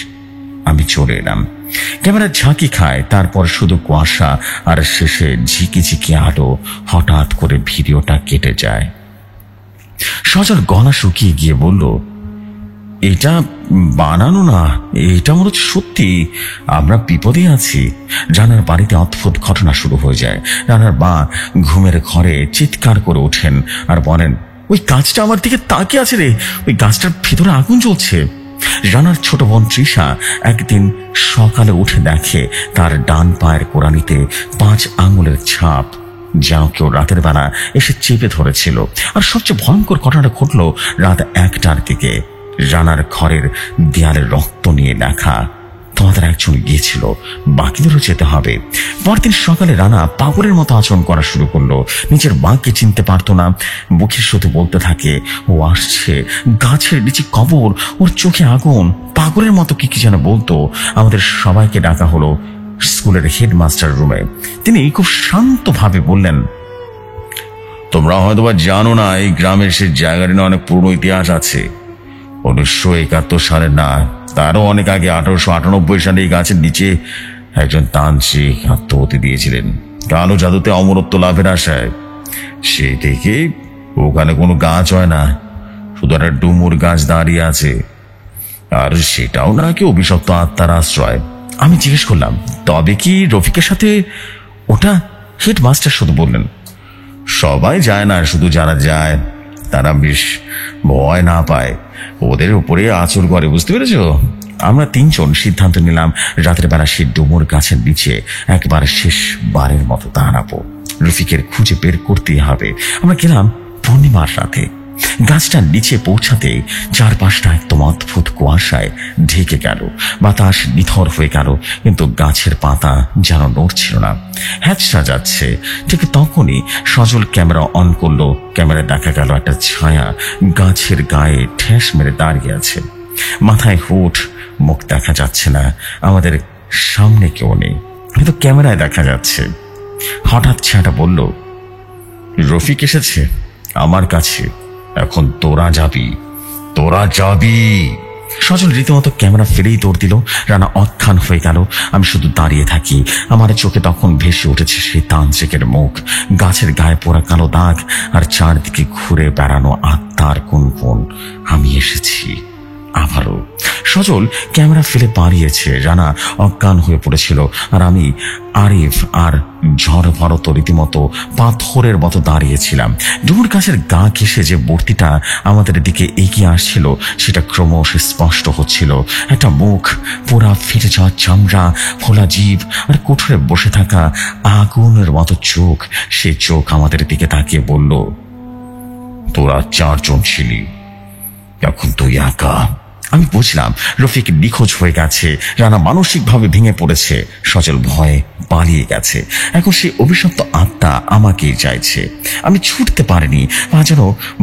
আমি চলে এলাম। ক্যামেরা ঝাঁকি খায়, তারপর শুধু কুয়াশা, আর শেষে ঝিকি ঝিকি আলো। হঠাৎ করে ভিডিওটা কেটে যায়। সজল গলা শুকিয়ে গিয়ে বলল, এটা বানানো না, এটা মনে হচ্ছে সত্যি। আমরা বিপদে আছি। রানার বাড়িতে অদ্ভুত ঘটনা শুরু হয়ে যায়। রানার মা ঘুমের ঘরে চিৎকার করে ওঠেন আর বলেন, ওই গাছটা আমার দিকে তাকিয়ে আছে রে, ওই গাছটার ভেতরে আগুন জ্বলছে। রানার ছোট বোন তৃষা একদিন সকালে উঠে দেখে তার ডান পায়ের কোড়ালিতে 5 আঙুলের ছাপ, যেন কেউ রাতের বেলা এসে চেপে ধরেছিল। আর সবচেয়ে ভয়ঙ্কর ঘটনা ঘটল রাত 1টার দিকে। রানার ঘরের দেয়ালে রক্ত নিয়ে লেখা, তোমাদের একজন গিয়েছিল, বাকিদেরও যেতে হবে। পরদিন সকালে রানা পাগলের মতো আচরণ করা শুরু করলো। নিজের মাকে চিনতে পারতো না। বুকের সাথে বলতে থাকে, ও আসছে, গাছের নিচে কবর, ওর চোখে আগুন। পাগলের মতো কি কি যেন বলতো। আমাদের সবাইকে ডাকা হলো স্কুলের হেডমাস্টার রুমে। তিনি খুব শান্তভাবে বললেন, তোমরা হয়তো বা জানো না, এই গ্রামের সেই জায়গাটি অনেক পুরনো ইতিহাস আছে। 1971 সালের না, তারও অনেক আগে 1898 সালে এই গাছের নিচে একজন তান্ত্রিক আত্মহতি দিয়েছিলেন কালো জাদুতে অমরত্ব লাভের আশায়। সেই থেকে ওখানে কোনো গাছ হয় না, শুধু একটা ডুমুর গাছ দাঁড়িয়ে আছে, আর সেটাও নাকি অভিশপ্ত আত্মার আশ্রয়। আমি জিজ্ঞেস করলাম, তবে কি রফিকের সাথে ওটা? হেডমাস্টার শুধু বললেন, সবাই যায় না, শুধু যারা যায় তারা বেশ ভয় না পায়, ওদের উপরে আঁচড় করে, বুঝতে পেরেছ? আমরা তিনজন সিদ্ধান্ত নিলাম রাতের বেলা সেই ডুমুর গাছের নিচে একবার শেষবারের মতো দাঁড়াবো। রফিকের খুঁজে বের করতেই হবে। আমরা গেলাম পূর্ণিমার রাতে। গাছটার নিচে পৌঁছাতে চারপাশটা একদম অদ্ভুত কুয়াশায় ঢেকে গেল। বাতাস নিথর হয়ে গেল, কিন্তু গাছের পাতা যেন নড়ছিল না, হ্যাঁচড়া যাচ্ছে। ঠিক তখনই সজল ক্যামেরা অন করলো। ক্যামেরায় দেখা গেল একটা ছায়া গাছের গায়ে ঠেস মেরে দাঁড়িয়ে আছে। মাথায় হুট, মুখ দেখা যাচ্ছে না। আমাদের সামনে কেউ নেই, কিন্তু ক্যামেরায় দেখা যাচ্ছে। হঠাৎ ছায়াটা বলল, রফিক এসেছে আমার কাছে, এখন তোরা যাবি, তোরা যাবি। সজল রীতিমতো ক্যামেরা ফেলেই দৌড় দিল। রানা অজ্ঞান হয়ে গেল। আমি শুধু দাঁড়িয়ে থাকি। আমার চোখে তখন ভেসে উঠেছে সেই তান্ত্রিকের মুখ, গাছের গায়ে পোড়া কালো দাগ, আর চারদিকে ঘুরে বেড়ানো আত্মার গুনগুন। আমি এসেছি, আবারও সজল ক্যামেরা ফেলে পালিয়েছে, রানা অজ্ঞান হয়ে পড়েছিল, আর আমি, আরিফ আর ঝড় ভরত রীতিমতো পাথরের মতো দাঁড়িয়েছিলাম। ডুমুর গাছের গা ঘেঁষে যে মূর্তিটা আমাদের দিকে এগিয়ে আসছিল সেটা ক্রমশ স্পষ্ট হচ্ছিল। একটা মুখ, পোড়া ফেটে যাওয়া চামড়া, ফোলা জিভ আর কোঠরে বসে থাকা আগুনের মতো চোখ। সে চোখ আমাদের দিকে তাকিয়ে বলল, তোরা 4 জন ছিলি, এখন তুই একা। আমি বুঝলাম রফিক নিখোঁজ হয়ে গেছে, রানা মানসিকভাবে ভেঙে পড়েছে, সজল ভয়ে পালিয়ে গেছে। এখন সে অভিশপ্ত আত্মা আমাকেই চাইছে। আমি ছুটতে পারিনি, পা যেন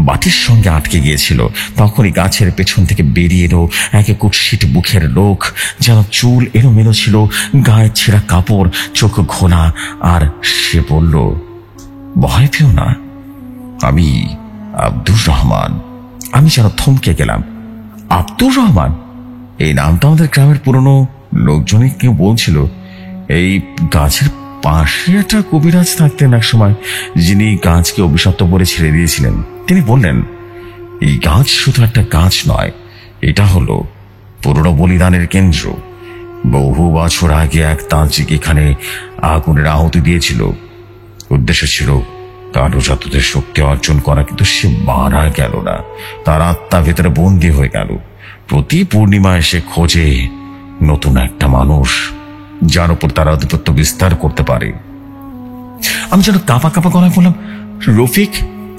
বাটির সঙ্গে আটকে গিয়েছিল। তখনই গাছের পেছন থেকে বেরিয়ে এলো এক কুৎসিত মুখের লোক, যেন চুল এলোমেলো ছিল, গায়ে ছেঁড়া কাপড়, চোখ ঘোলা। আর সে বলল, ভয় পেও না, আমি আব্দুর রহমান। আমি যেন থমকে গেলাম। আব্দুর রহমান? এই নামটা আমাদের গ্রামের পুরনো লোকজনই কেউ বলছিল। এই গাছের পাশে একটা কবিরাজ থাকতেন এক সময়, যিনি গাছকে অভিশপ্ত বলে ছেড়ে দিয়েছিলেন। তিনি বললেন, এই গাছ শুধু একটা গাছ নয়, এটা হলো পুরনো বলিদানের কেন্দ্র। বহু বছর আগে এক তান্ত্রিক এখানে আগুনের আহুতি দিয়েছিল। উদ্দেশ্য ছিল কারো জাতদের শক্তি অর্জন করা, কিন্তু সে মারা গেল না, তার আত্মা ভেতরে বন্দী হয়ে গেল। প্রতি পূর্ণিমায় সে খোঁজে নতুন একটা মানুষ, যার উপর তার আধিপত্য বিস্তার করতে পারে। আমি যেন কাঁপা কাঁপা গলায় বললাম, রফিক?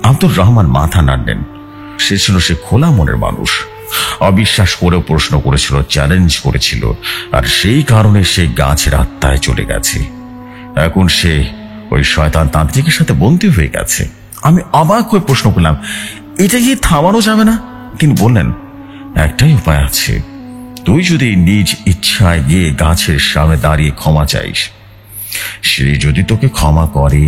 আব্দুর রহমান মাথা নাড়লেন। সে ছিল সে খোলা মনের মানুষ, অবিশ্বাস করেও প্রশ্ন করেছিল, চ্যালেঞ্জ করেছিল, আর সেই কারণে সে গাছের আত্মায় চলে গেছে। এখন সে ওই শয়তান তান্ত্রিকের সাথে বন্দী হয়ে গেছে। আমি অবাক হয়ে প্রশ্ন করলাম, এটা কি থামানো যাবে না? তিনি বললেন, একটাই উপায় আছে, তুই যদি নিজ ইচ্ছায় গিয়ে গাছের সামনে দাঁড়িয়ে ক্ষমা চাইস, সে যদি তোকে ক্ষমা করে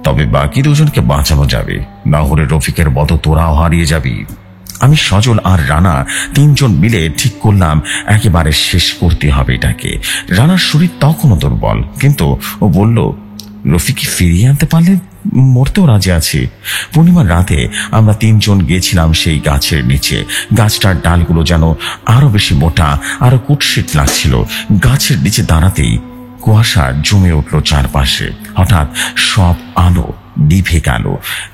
তবে বাকি 2 জনকে বাঁচানো যাবে, না হলে রফিকের মতো তোরাও হারিয়ে যাবি। আমি, সজল আর রানা 3 জন মিলে ঠিক করলাম একেবারে শেষ করতে হবে এটাকে। রানার শরীর তখনও দুর্বল, কিন্তু ও বলল, রফিককে ফিরিয়ে আনতে পারলে মরতেও রাজি আছি। পূর্ণিমার রাতে আমরা 3 জন গিয়েছিলাম সেই গাছের নিচে। গাছটার ডালগুলো যেন আরো বেশি মোটা, আরো কুৎসিত লাগছিল। গাছের নিচে দাঁড়াতেই কুয়াশা জমে উঠল চারপাশে। হঠাৎ সব আলো নিভে গেল,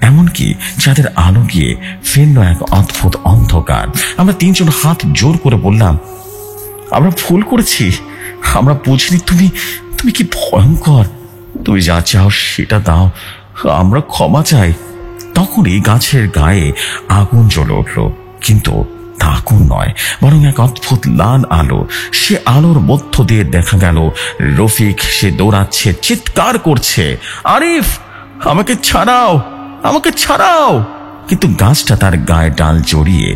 এমনকি যাদের আলো গিয়ে ফেলল এক অদ্ভুত অন্ধকার। আমরা 3 জন হাত জোর করে বললাম, আমরা ভুল করেছি, আমরা বুঝিনি তুমি কি ভয়ঙ্কর, তুমি যা চাও সেটা দাও, আমরা ক্ষমা চাই। তখনই গাছের গায়ে আগুন জ্বলে উঠল, কিন্তু তা আগুন নয়, বরং এক অদ্ভুত লাল আলো। সে আলোর মধ্য দিয়ে দেখা গেল রফিক। সে দৌড়াচ্ছে, চিৎকার করছে, আরিফ, আমাকে ছাড়াও, আমাকে ছাড়াও। কিন্তু গাছটা তার গায়ে ডাল জড়িয়ে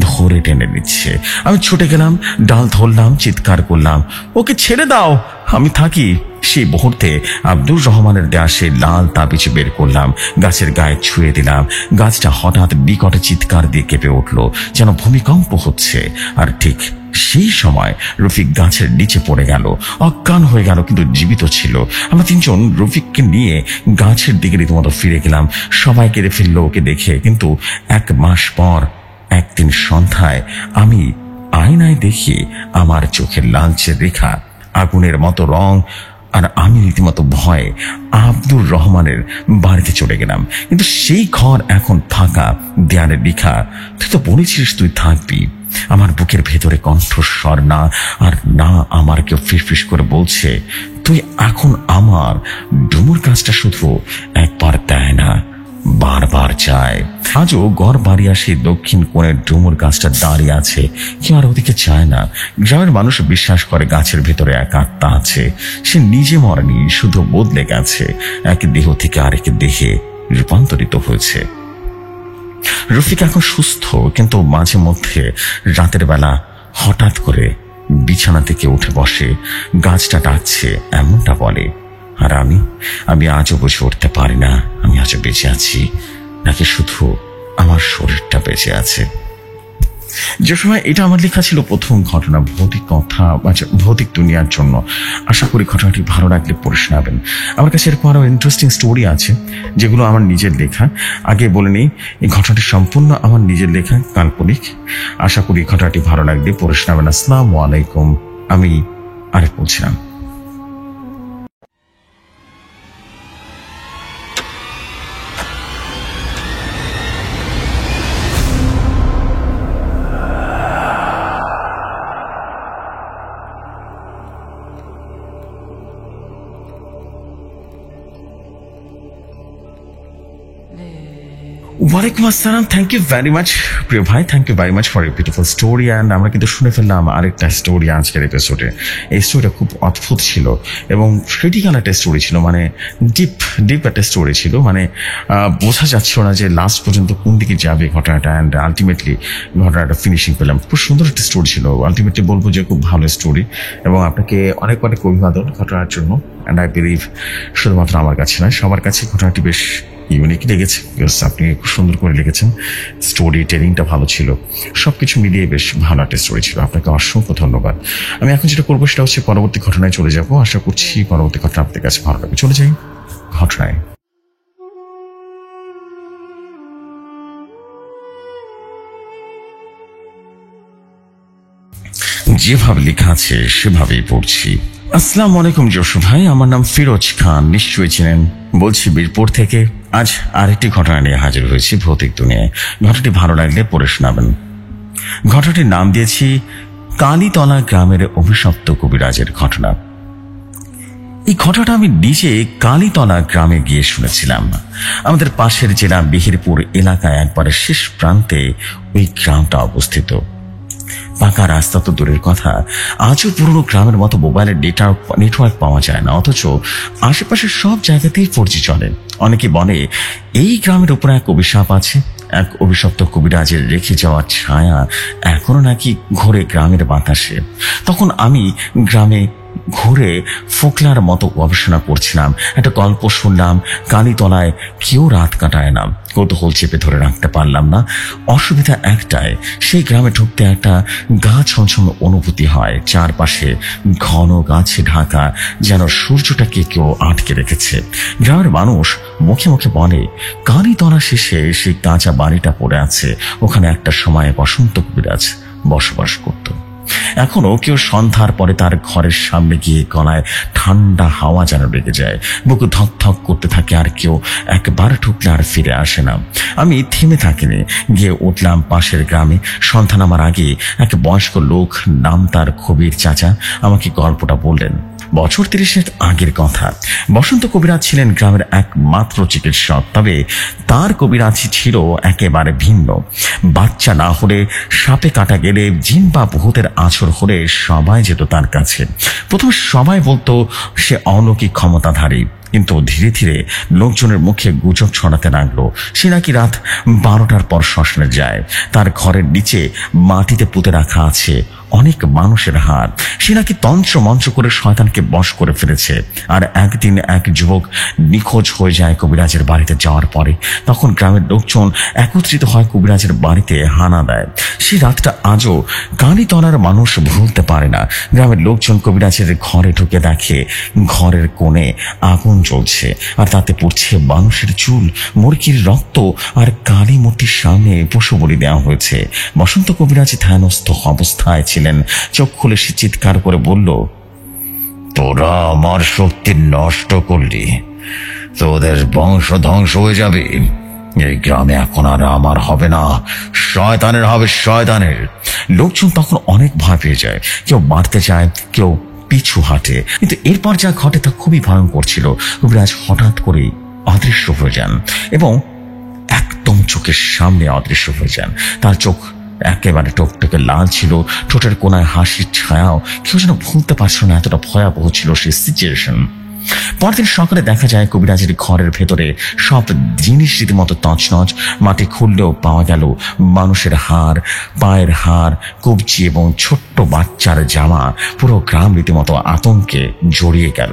ধরে টেনে নিচ্ছে। আমি ছুটে গেলাম, ডাল ধরলাম, চিৎকার করলাম, ওকে ছেড়ে দাও, আমি থাকি। সেই মুহূর্তে আব্দুর রহমানের দেয়া সেই লাল তাবিজ বের করলাম, গাছের গায়ে ছুঁয়ে দিলাম। গাছটা হঠাৎ বিকট চিৎকার দিয়ে কেঁপে উঠল, যেন ভূমিকম্প হচ্ছে। আর ঠিক সেই সময় রফিক গাছের নিচে পড়ে গেল, অজ্ঞান হয়ে গেল, কিন্তু জীবিত ছিল। আমরা 3 জন রফিককে নিয়ে গাছের দিকে রীতিমতো ফিরে গেলাম। সবাই কেঁদে ফেললো ওকে দেখে। কিন্তু 1 মাস পর একদিন সন্ধ্যায় আমি আয়নায় দেখি আমার চোখের লালচে রেখা, আগুনের মতো রং, আর আমি রীতিমতো ভয়ে আব্দুর রহমানের বাড়িতে চলে গেলাম। কিন্তু সেই ঘর এখন ফাঁকা, দেয়ালে লেখা, তুই তো বলেছিস তুই থাকবি। আমার বুকের ভেতরে কণ্ঠস্বর না আর না আমার কেউ ফিসফিস করে বলছে, তুই এখন আমার। ডুমুর কাজটা শুধু একবার দেয় না, বারবার চায়। আজও ঘর বাড়ি আসে দক্ষিণ কোণের ডুমুর গাছটা দাঁড়িয়ে আছে, কেউ আর ওদিকে চায় না। গ্রামের মানুষ বিশ্বাস করে গাছের ভেতরে এক আত্মা আছে, সে নিজে মরেনি, শুধু বদলে গেছে, এক দেহ থেকে আরেক দেহে রূপান্তরিত হয়েছে। রফিক এখন সুস্থ, কিন্তু মাঝে মধ্যে রাতের বেলা হঠাৎ করে বিছানা থেকে উঠে বসে, গাছটা ডাকছে এমনটা বলে। আর আমি আজও বুঝে উঠতে পারি না আমি আজও বেঁচে আছি নাকি শুধু আমার শরীরটা বেঁচে আছে। যে সময় এটা আমার লেখা ছিল প্রথম ঘটনা, ভৌতিক কথা, ভৌতিক দুনিয়ার জন্য। আশা করি ঘটনাটি ভালো লাগলে পড়ে শোনাবেন। আমার কাছে এরকম আরো ইন্টারেস্টিং স্টোরি আছে যেগুলো আমার নিজের লেখা। আগে বলে নেই, এই ঘটনাটি সম্পূর্ণ আমার নিজের লেখা, কাল্পনিক। আশা করি ঘটনাটি ভালো লাগলে পড়ে শোনাবেন। আসসালামু আলাইকুম। আমি আরেক বলছিলাম। ওয়ালাইকুম আসসালাম। থ্যাংক ইউ ভেরি মাচ প্রিয় ভাই, thank you very much for a beautiful story. And আমরা কিন্তু শুনে ফেললাম আরেকটা স্টোরি আজকের এপিসোডে। এই স্টোরিটা খুব অদ্ভুত ছিল এবং ক্রিটিক্যাল একটা স্টোরি ছিল, মানে ডিপ একটা স্টোরি ছিল। মানে বোঝা যাচ্ছিল না যে লাস্ট পর্যন্ত কোন দিকে যাবে ঘটনাটা। অ্যান্ড আলটিমেটলি ঘটনাটা ফিনিশিং পেলাম। খুব সুন্দর একটা স্টোরি ছিল। আলটিমেটলি বলবো যে খুব ভালো স্টোরি, এবং আপনাকে অনেক অনেক অভিবাদন ঘটনার জন্য। অ্যান্ড আই বিলিভ শুধুমাত্র আমার কাছে নয়, সবার কাছে ঘটনাটি বেশ ইউনিক লেগেছে। আপনি খুব সুন্দর করে লিখেছেন, স্টোরি টেলিংটা ভালো ছিল, সবকিছু মিলিয়ে বেশ ভালো একটা স্টোরি ছিল। আপনাকে অসংখ্য ধন্যবাদ। আমি এখন যেটা করবো সেটা হচ্ছে পরবর্তী ঘটনায় চলে যাব। আশা করছি পরবর্তী ঘটনা আপনাদের কাছে ভালো লাগবে। চলে যাই ঘটনায়। যেভাবে লেখা আছে সেভাবেই পড়ছি। আসসালামু আলাইকুম জসু ভাই, আমার নাম ফিরোজ খান, নিশ্চয়ই চেনেন। বলছি বীরপুর থেকে। আজ আরেকটি ঘটনা নিয়ে হাজির হয়েছি ভৌতিক দুনিয়ায়। ঘটনাটি ভালো লাগলে পড়ে শোনাবেন। ঘটনাটির নাম দিয়েছি কালীতলা গ্রামের অভিশপ্ত কবিরাজের ঘটনা। এই ঘটনাটা আমি নিজে কালীতলা গ্রামে গিয়ে শুনেছিলাম। আমাদের পাশের জেলা বিহিরপুর এলাকায় একবারে শেষ প্রান্তে ওই গ্রামটা অবস্থিত। পাকা রাস্তা তো দূরের কথা, আজও পুরনো গ্রামের মতো মোবাইলের নেটওয়ার্ক পাওয়া যায় না, অথচ আশেপাশের সব জায়গাতেই 4G চলে। অনেকে বলে এই গ্রামের উপর এক অভিশাপ আছে, এক অভিশপ্ত কবিরাজের রেখে যাওয়া ছায়া এখনো নাকি ঘোরে গ্রামের বাতাসে। তখন আমি গ্রামে ঘুরে ফোকলার মতো গবেষণা করছিলাম। একটা গল্প শুনলাম, কালীতলায় কেউ রাত কাটায় না। কৌতূহল চেপে ধরে রাখতে পারলাম না। অসুবিধা একটাই, সেই গ্রামে ঢুকতে একটা গা ছমছম অনুভূতি হয়। চারপাশে ঘন গাছে ঢাকা, যেন সূর্যটাকে কেউ আটকে রেখেছে। গ্রামের মানুষ মুখে মুখে বলে কালীতলা শেষে সেই কাঁচা বাড়িটা পড়ে আছে, ওখানে একটা সময় বসন্ত কবিরাজ বসবাস করত। এখনো কেউ সন্ধ্যার পরে তার ঘরের সামনে গিয়ে গলায় ঠান্ডা হাওয়া যেন লেগে যায়, বুক ধক ধক করতে থাকে। আর কেউ একবার ঢুকলে আর ফিরে আসে না। আমি থেমে থাকিনি, গিয়ে উঠলাম পাশের গ্রামে। সন্ধ্যা নামার আগে এক বয়স্ক লোক, নাম তার কবির চাচা, আমাকে গল্পটা বললেন। বছর 30 আগের কথা। বসন্ত কবিরাজ ছিলেন গ্রামের একমাত্র চিকিৎসক, তবে তার কবিরাজি ছিল একেবারে ভিন্ন। বাচ্চা না হলে, সাপে কাটা গেলে, জিন বা ভূতের আছর হলে সবাই যেত তার কাছে। প্রথম সবাই বলতো সে অলৌকিক ক্ষমতাধারী, কিন্তু ধীরে ধীরে লোকজনের মুখে গুজব ছড়াতে লাগলো সে নাকি রাত 12টার পর শ্মশানে যায়। তার ঘরের নিচে মাটিতে পুঁতে রাখা আছে অনেক মানুষের হাত। সে নাকি তন্ত্র মন্ত্র করে শয়তানকে বশ করে ফেলেছে। আর একদিন এক যুবক নিখোঁজ হয়ে যায় কবিরাজের বাড়িতে যাওয়ার পরে। তখন গ্রামের লোকজন একত্রিত হয় কবিরাজের বাড়িতে হানা দেয়। সেই রাতটা আজও কালীতলার মানুষ ভুলতে পারে না। গ্রামের লোকজন কবিরাজের ঘরে ঢুকে দেখে ঘরের কোণে আগুন জ্বলছে, আর তাতে পড়ছে মানুষের চুল, মুরগির রক্ত, আর কালী মূর্তির সামনে পশু বলি দেওয়া হয়েছে। বসন্ত কবিরাজ ধ্যানস্থ অবস্থায় ছিলেন। চোখ খুলে সে চিৎকার করে বলল, তোরা আমার শক্তি নষ্ট করলি, তোদের বংশ ধ্বংস হয়ে যাবে। এই গ্রামে এখন আর আমার হবে না, শয়তানের হবে, শয়তানের। লোকজন তখন অনেক ভয় পেয়ে যায়, কেউ মারতে যায়, কেউ পিছু হাঁটে। কিন্তু এরপর যা ঘটে তা খুবই ভয়ঙ্কর ছিল। কবিরাজ হঠাৎ করে অদৃশ্য হয়ে যান এবং একদম চোখের সামনে অদৃশ্য হয়ে যান। তার চোখ একেবারে টকটকে লাল ছিল, ঠোঁটের কোনায় হাসির ছায়াও। কেউ যেন ভুলতে পারছিল না, এতটা ভয়াবহ ছিল সেই সিচুয়েশন। পরদিন সকালে দেখা যায় কবিরাজের ঘরের ভেতরে সব জিনিস রীতিমতো তছনছ। মাটি খুললেও পাওয়া গেল মানুষের হাড়, পায়ের হাড়, কবজি এবং ছোট্ট বাচ্চার জামা। পুরো গ্রাম রীতিমতো আতঙ্কে জড়িয়ে গেল।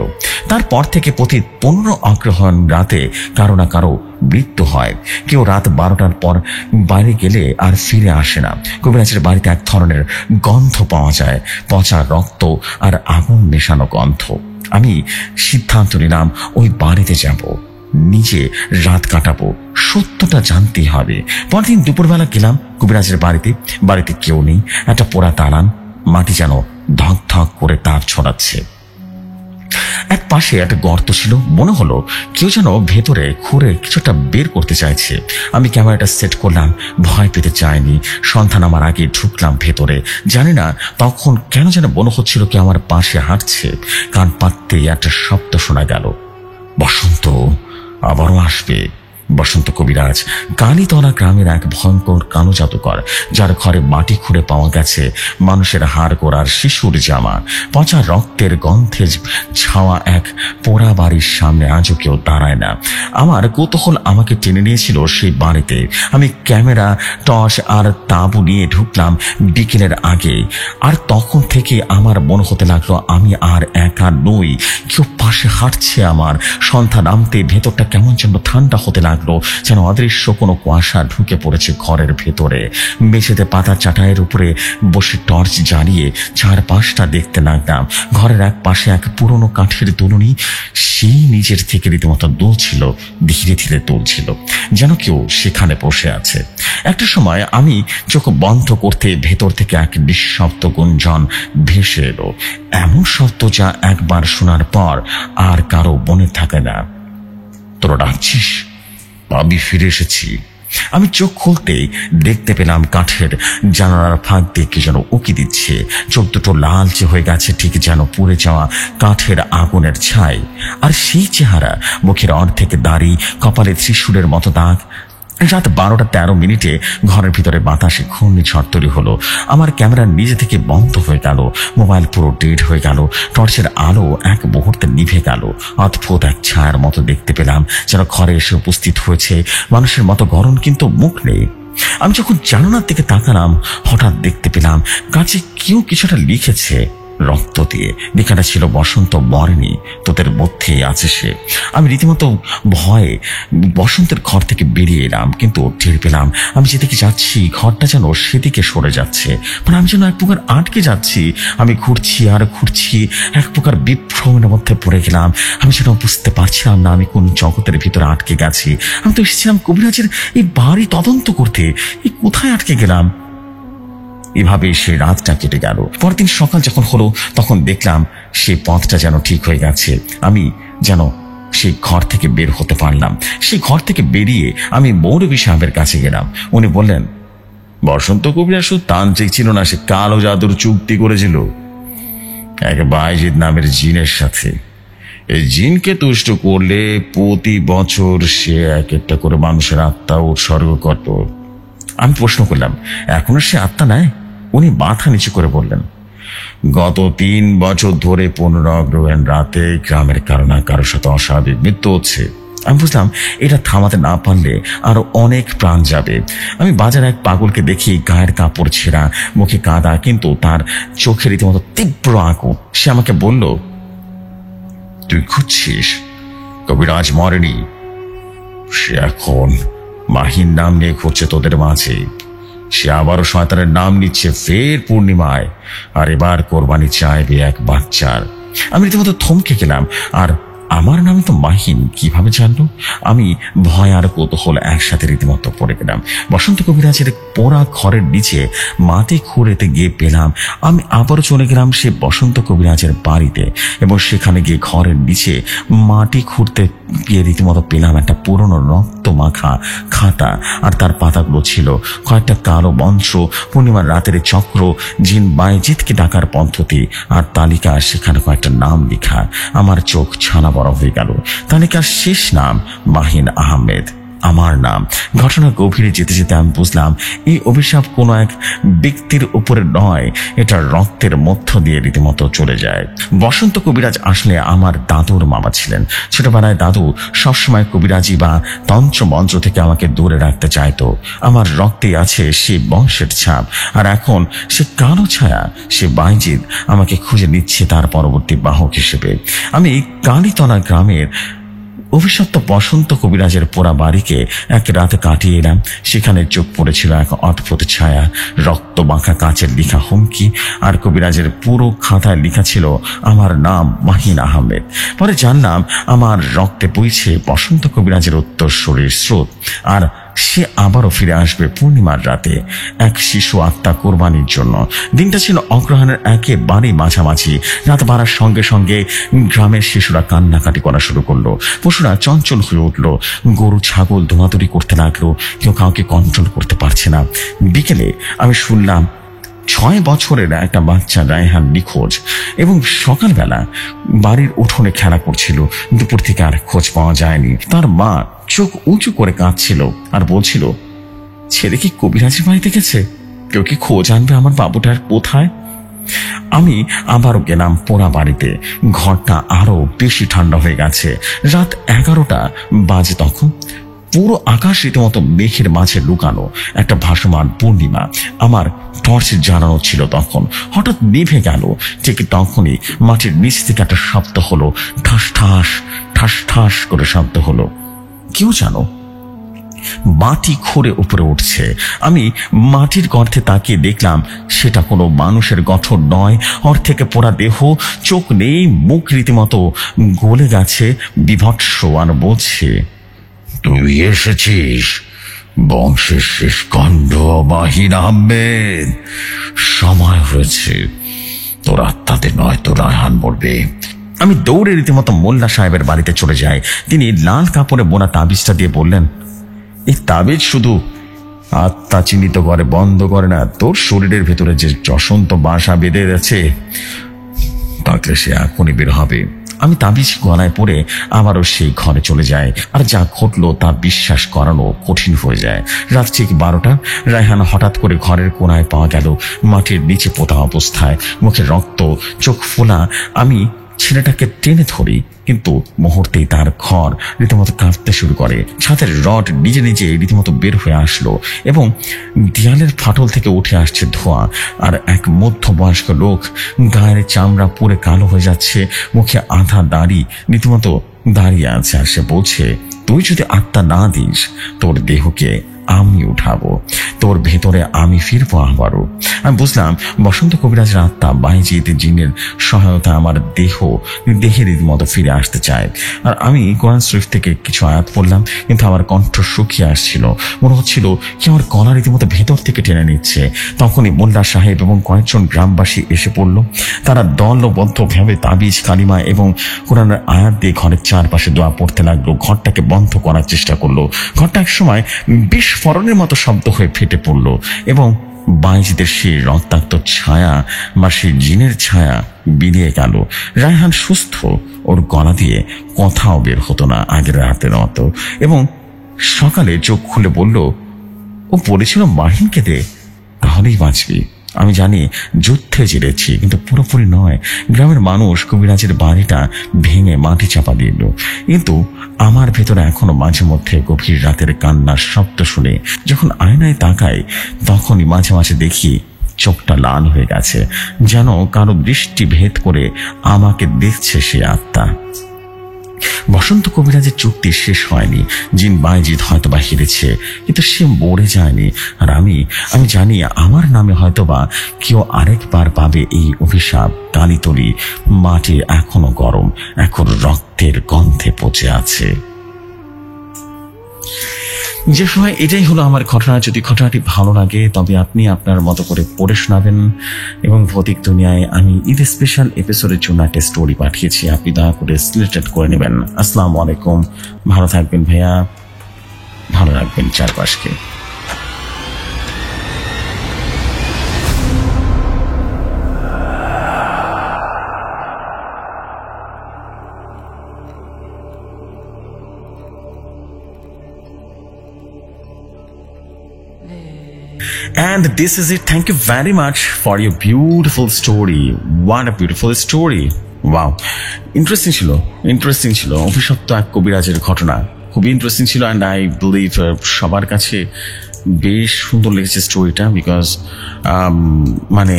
তারপর থেকে প্রতি 15 অগ্রহায়ণ রাতে কারো না কারো মৃত্যু হয়। কেউ রাত 12টার পর বাইরে গেলে আর ফিরে আসে না। কবিরাজের বাড়িতে এক ধরনের গন্ধ পাওয়া যায়, পচা রক্ত আর আগুন মেশানো গন্ধ। আমি সিদ্ধান্ত নিলাম ওই বাড়িতে যাব, নিজে রাত কাটাবো, সত্যটা জানতেই হবে। পরদিন দুপুরবেলা গেলাম কবিরাজের বাড়িতে কেউ নেই। একটা পোড়া দালান, মাটি যেন ধক ধক করে তাপ ছড়াচ্ছে। এক পাশে একটা গর্ত ছিল, মনে হলো কেউ যেন ভেতরে খুঁড়ে কিছুটা বের করতে চাইছে। আমি ক্যামেরাটা সেট করলাম, ভয় পেতে চাইনি। সন্ধ্যা নামার আগে ঢুকলাম ভেতরে। জানি না তখন কেন যেন মনে হচ্ছিল কি আমার পাশে হাঁটছে। কান পাততেই একটা শব্দ শোনা গেল, বসন্ত আবারও আসবে। বসন্ত কবিরাজ কালীতলা গ্রামের এক ভয়ঙ্কর কালো জাদুকর, যার ঘরে মাটি খুঁড়ে পাওয়া গেছে মানুষের হাড় গোড়ার শিশুর জামা। পচা রক্তের গন্ধে ছাওয়া এক পোড়া বাড়ির সামনে আজও কেউ দাঁড়ায় না। আমার কৌতূহল আমাকে টেনে নিয়েছিল সেই বাড়িতে। আমি ক্যামেরা, টর্চ আর তাঁবু নিয়ে ঢুকলাম বিকেলের আগে। আর তখন থেকে আমার মনে হতে লাগলো আমি আর একা নই, কেউ পাশে হাঁটছে আমার। সন্ধ্যা নামতে ভেতরটা কেমন যেন ঠান্ডা হতে লাগলো, যেন অদৃশ্য কোনো কুয়াশা ঢুকে পড়েছে ঘরের ভেতরে। মেঝেতে পাতা চাটাইয়ের উপরে বসে টর্চ জ্বালিয়ে চারপাশটা দেখতে লাগলাম। ঘরের এক পাশে এক পুরনো কাঠের দুলুনি, সেই নিজের থেকে রীতিমতো দুলছিল, ধীরে ধীরে দুলছিল, যেন কেউ সেখানে বসে আছে। একটা সময় আমি চোখ বন্ধ করতে ভেতর থেকে এক নিঃশব্দ গুঞ্জন ভেসে এলো, এমন শব্দ যা একবার শোনার পর আর কারো মনে থাকে না। তোরা ডাকছিস? আমি ফিরে এসেছি। আমি চোখ খুলতেই দেখতে পেলাম কাঠের জানালার ফাঁক দিয়ে কি যেন উকি দিচ্ছে। চোখ দুটো লালচে হয়ে গেছে, ঠিক যেন পুড়ে যাওয়া কাঠের আগুনের ছাই। আর সেই চেহারা, মুখের অর্ধেক দাড়ি, কপালে ত্রিশূলের মতো দাগ। রাত 12:13 ঘরের ভিতরে বাতাসে ঘূর্ণিঝড় তৈরি হলো। আমার ক্যামেরা নিজে থেকে বন্ধ হয়ে গেল, মোবাইল পুরো ডেড হয়ে গেল, টর্চের আলো এক মুহূর্তে নিভে গেল। অদ্ভুত এক ছায়ার মতো দেখতে পেলাম, যেন ঘরে এসে উপস্থিত হয়েছে, মানুষের মতো গরম কিন্তু মুখ নেই। আমি যখন জানালার দিকে তাকালাম, হঠাৎ দেখতে পেলাম কাছে কেউ কিছুটা লিখেছে রক্ত দিয়ে। লেখাটা ছিল, বসন্ত মরেনি, তোদের মধ্যেই আছে সে। আমি রীতিমতো ভয়ে বসন্তের ঘর থেকে বেরিয়ে এলাম, কিন্তু টের পেলাম আমি যেদিকে যাচ্ছি ঘরটা যেন সেদিকে সরে যাচ্ছে। মানে আমি যেন এক প্রকার আটকে যাচ্ছি। আমি ঘুরছি আর ঘুরছি, এক প্রকার বিভ্রমের মধ্যে পড়ে গেলাম। আমি যেন বুঝতে পারছিলাম না আমি কোন জগতের ভিতরে আটকে গেছি। আমি তো এসেছিলাম কবিরাজের এই বাড়ি তদন্ত করতে, এই কোথায় আটকে গেলাম? এভাবেই সে রাতটা কেটে গেল। পরদিন সকাল যখন হলো তখন দেখলাম সেই পথটা যেন ঠিক হয়ে গেছে। আমি যেন সেই ঘর থেকে বের হতে পারলাম। সেই ঘর থেকে বেরিয়ে আমি মৌলভী সাহেবের কাছে গেলাম। উনি বললেন, বসন্ত কবিরাজ শুধু তান্ত্রিক ছিল না, সে কালো জাদুর চুক্তি করেছিল এক বাইজিদ নামের জিনের সাথে। এই জিনকে তুষ্ট করলে প্রতি বছর সে এক একটা করে মানুষের আত্মা উৎসর্গ করত। আমি প্রশ্ন করলাম, এখনো সে আত্মা নেয়? উনি মাথা নিচু করে বললেন, গত 3 বছর ধরে 15 অগ্রহায়ণ রাতে গ্রামের কারো না কারোর সাথে অস্বাভাবিক মৃত্যু হচ্ছে। আমি বুঝলাম এটা থামাতে না পারলে আরো অনেক প্রাণ যাবে। আমি বাজারে এক পাগলকে দেখি, গায়ের কাপড় ছেঁড়া, মুখে কাদা, কিন্তু তার চোখে রীতিমতো তীব্র আগুন। সে আমাকে বলল, তুই খুঁজছিস? কবিরাজ মরেনি, সে এখন মাহিন নাম নিয়ে ঘুরছে তোদের মাঝে। সে আবারও শয়তানের নাম নিচ্ছে ফের পূর্ণিমায়, আর এবার কোরবানি চাইবে এক বাচ্চার। আমি রীতিমতো থমকে গেলাম। আর আমার নামে তো মাহিন কিভাবে জানলো? আমি ভয় আর কৌতূহল একসাথে রীতিমতো পড়ে গেলাম। বসন্ত কবিরাজের পোড়া ঘরের নিচে মাটি খুঁড়েতে গিয়ে পেলাম আমি আবারও চলে গেলাম সে বসন্ত কবিরাজের বাড়িতে, এবং সেখানে গিয়ে ঘরের নিচে মাটি খুঁড়তে গিয়ে রীতিমতো পেলাম একটা পুরনো রক্ত মাখা খাতা। আর তার পাতাগুলো ছিল কয়েকটা কালো মন্ত্র, পূর্ণিমার রাতের চক্র, জিন বাইজিদকে ডাকার পদ্ধতি আর তালিকা। সেখানে কয়েকটা নাম লেখা। আমার চোখ ছানা বড় হয়ে গেল। তালিকার শেষ নাম মাহিন আহমেদ। আমার নাম। ঘটনা গভীরে যেতে যেতে আমি বুঝলাম এই অভিশাপ কোনো এক ব্যক্তির উপরে নয়, এটা রক্তের মধ্য দিয়ে রীতিমতো চলে যায়। বসন্ত কবিরাজ আসলে আমার দাদুর মামা ছিলেন। ছোটবেলায় দাদু সবসময় কবিরাজি বা তন্ত্র মন্ত্র থেকে আমাকে দূরে রাখতে চাইতো। আমার রক্তে আছে সে বংশের ছাপ, আর এখন সে কালো ছায়া, সে বাইজিদ আমাকে খুঁজে নিচ্ছে তার পরবর্তী বাহক হিসেবে। আমি কালীতলা গ্রামের অভিশপ্ত বসন্ত কবিরাজের পোড়া বাড়িকে এক রাতে কাটিয়ে এলাম। সেখানে চোখ পড়েছিল এক অদ্ভুত ছায়া, রক্ত মাখা কাচের লিখা হুমকি, আর কবিরাজের পুরো খাতায় লেখা ছিল আমার নাম মাহিন আহমেদ। পরে জানলাম আমার রক্তে বইছে বসন্ত কবিরাজের উত্তরসূরির স্রোত, আর সে আবারও ফিরে আসবে পূর্ণিমার রাতে এক শিশু আত্মা কোরবানির জন্য। দিনটা ছিল অগ্রহায়ণের একেবারে মাঝামাঝি। রাত বাড়ার সঙ্গে সঙ্গে গ্রামের শিশুরা কান্নাকাটি করা শুরু করলো, পশুরা চঞ্চল হয়ে উঠলো, গরু ছাগল দৌড়াদৌড়ি করতে লাগলো, কেউ কাউকে কন্ট্রোল করতে পারছে না। বিকেলে আমি শুনলাম 6 বছরের একটা বাচ্চা রায়হান নিখোঁজ, এবং সকালবেলা বাড়ির উঠোনে খেলা করছিল। দুপুর থেকে আর খোঁজ পাওয়া যায়নি। তার মা চোখ উঁচু করে কাঁদছিল আর বলছিল, ছেলে কি কবিরাজের বাড়িতে গেছে? কেউ কি খোঁজ আনবে আমার বাবুটার কোথায়? আমি আবারও গেলাম পোড়া বাড়িতে। ঘরটা আরো বেশি ঠান্ডা হয়ে গেছে। রাত 11টা বাজে তখন। পুরো আকাশ রীতিমতো মেঘের মাঝে লুকানো একটা ভাসমান পূর্ণিমা। আমার টর্চ জ্বালানো ছিল তখন, হঠাৎ নিভে গেল। ঠিক তখনই মাটির নিচ থেকে একটা শব্দ হলো, ঠাস ঠাস ঠাস ঠাস করে শব্দ হলো। কেউ জানো মাটি খুঁড়ে উপরে উঠছে। আমি মাটির গর্তে তাকিয়ে দেখলাম সেটা কোনো মানুষের গঠন নয়। ওর থেকে পোড়া দেহ, চোখ নেই, মুখ রীতিমতো গলে গেছে, বিভৎস, আর বলছে, তুই এসেছিস বংশের শেষ খণ্ড মাহিন আহমেদ। সময় হয়েছে, তোর আত্মাতে নয় তো রায়হান মরবে। আমি দৌড়ে রীতিমতো মোল্লা সাহেবের বাড়িতে চলে যাই। তিনি লাল কাপড়ে বোনা তাবিজটা দিয়ে বললেন, এই তাবিজ শুধু আত্মা চিহ্নিত করে, বন্ধ করে না। তোর শরীরের ভেতরে যে যশন্ত বাসা বেঁধে আছে তাকে সে এখনই বের হবে। আমি তাবিজ গলায় পরে আবারও সেই ঘরে চলে যায়, আর যা ঘটলো তা বিশ্বাস করানো কঠিন হয়ে যায়। রাত ঠিক 12টা। রায়হান হঠাৎ করে ঘরের কোনায় পাওয়া গেল, মাটির নিচে পোতা অবস্থায়, মুখে রক্ত, চোখ ফোলা। আমি ছেলেটাকে টেনে ধরি, কিন্তু মুহূর্তেই তার ঘর রীতিমতো কাঁপতে শুরু করে। ছাদের রড নিজে নিজে রীতিমতো বের হয়ে আসলো, এবং দেয়ালের ফাটল থেকে উঠে আসছে ধোঁয়া। আর এক মধ্যবয়স্ক লোক, গায়ের চামড়া পুড়ে কালো হয়ে যাচ্ছে, মুখে আধা দাড়ি, রীতিমতো দাঁড়িয়ে আছে। আর সে বলছে, তুই যদি আত্মা না দিস, তোর দেহকে আমি উঠাবো, তোর ভেতরে আমি ফিরবো আবারও। আমি বুঝলাম বসন্ত কবিরাজের আত্মা বাইজিদ জিনের সহায়তা আমার দেহের মতো ফিরে আসতে চায়। আর আমি কোরআন শরীফ থেকে কিছু আয়াত পড়লাম, কিন্তু আমার কণ্ঠ শুকিয়ে আসছিল। মনে হচ্ছিল কি আমার গলা রীতিমতো ভেতর থেকে টেনে নিচ্ছে। তখনই মোল্লা সাহেব এবং কয়েকজন গ্রামবাসী এসে পড়ল। তারা দলবদ্ধভাবে তাবিজ, কালিমা এবং কোরআনের আয়াত দিয়ে ঘরের চারপাশে দোয়া পড়তে লাগলো। ঘরটাকে বন্ধ করার চেষ্টা করলো। ঘরটা এক সময় বিস্ফোরণের মতো শব্দ হয়ে ফেটে পড়ল, এবং বাইজিদের সেই রক্তাক্ত ছায়া বা সেই জিনের ছায়া বিলিয়ে গেল। রায়হান সুস্থ, ওর গলা দিয়ে কথাও বের হতো না আগের রাতের মতো, এবং সকালে চোখ খুলে বলল, ও বলেছিল মাহিনকে দে, তাহলেই বাঁচবি। আমি জানি যুদ্ধে জিতেছি, কিন্তু পুরোপুরি নয়। গ্রামের মানুষ কবিরাজের বাড়িটা ভেঙে মাটি চাপা দিল, কিন্তু আমার ভেতরে এখনো মাঝে মধ্যে গভীর রাতের কান্নার শব্দ শুনে যখন আয়নায় তাকাই, তখনই মাঝে মাঝে দেখি চোখটা লাল হয়ে গেছে, যেন কারো দৃষ্টি ভেদ করে আমাকে দেখছে সে আত্মা। বসন্ত কবিরাজের চুক্তি শেষ হয়নি। জিন বাইজিদ হয়তোবা হেরেছে, কিন্তু সে মরে যায়নি। আর আমি জানি আমার নামে হয়তোবা কেউ আরেকবার পাবে এই অভিশাপ। কালিতলি মাটি এখনো গরম, এখন রক্তের গন্ধে পচে আছে। যে সময় এটাই হলো আমার ঘটনা। যদি ঘটনাটি ভালো লাগে তবে আপনি আপনার মতো করে পড়ে শোনাবেন, এবং ভৌতিক দুনিয়ায় আমি ঈদ স্পেশাল এপিসোডের জন্য একটা স্টোরি পাঠিয়েছি, আপনি দয়া করে সিলেক্টেড করে নেবেন। আসসালামু আলাইকুম, ভালো থাকবেন ভাইয়া, ভালো রাখবেন চারপাশকে। And this is it. Thank you very much for your beautiful story. What a beautiful story. Wow. Interesting ছিল অভিশপ্ত এক কবিরাজের ঘটনা, খুবই ইন্টারেস্টিং ছিল। অ্যান্ড আই বিলিভ সবার কাছে বেশ সুন্দর লেগেছে স্টোরিটা, বিকজ মানে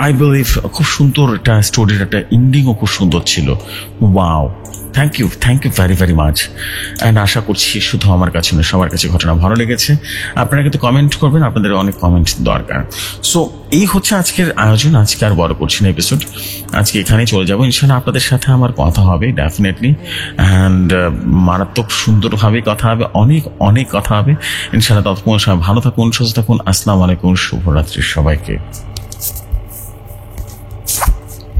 আই বিলিভ খুব সুন্দর একটা স্টোরির একটা এন্ডিংও খুব সুন্দর ছিল। Wow, thank you very very much. And আশা করছি শুধু আমার কাছে নয়, সবার কাছে ঘটনা ভালো লেগেছে। আপনারা কিন্তু কমেন্ট করবেন, আপনাদের অনেক কমেন্ট দরকার। সো এই হচ্ছে আজকের আয়োজন। আজকে আর বড় করছি না এপিসোড, আজকে এখানেই চলে যাবো। ইনশাল্লাহ আপনাদের সাথে আমার কথা হবে ডেফিনেটলি, অ্যান্ড মারাত্মক সুন্দরভাবে কথা হবে, অনেক অনেক কথা হবে ইনশাল্লাহ। ততক্ষণ সবাই ভালো থাকুন, সুস্থ থাকুন। আসসালামু আলাইকুম, শুভরাত্রি সবাইকে।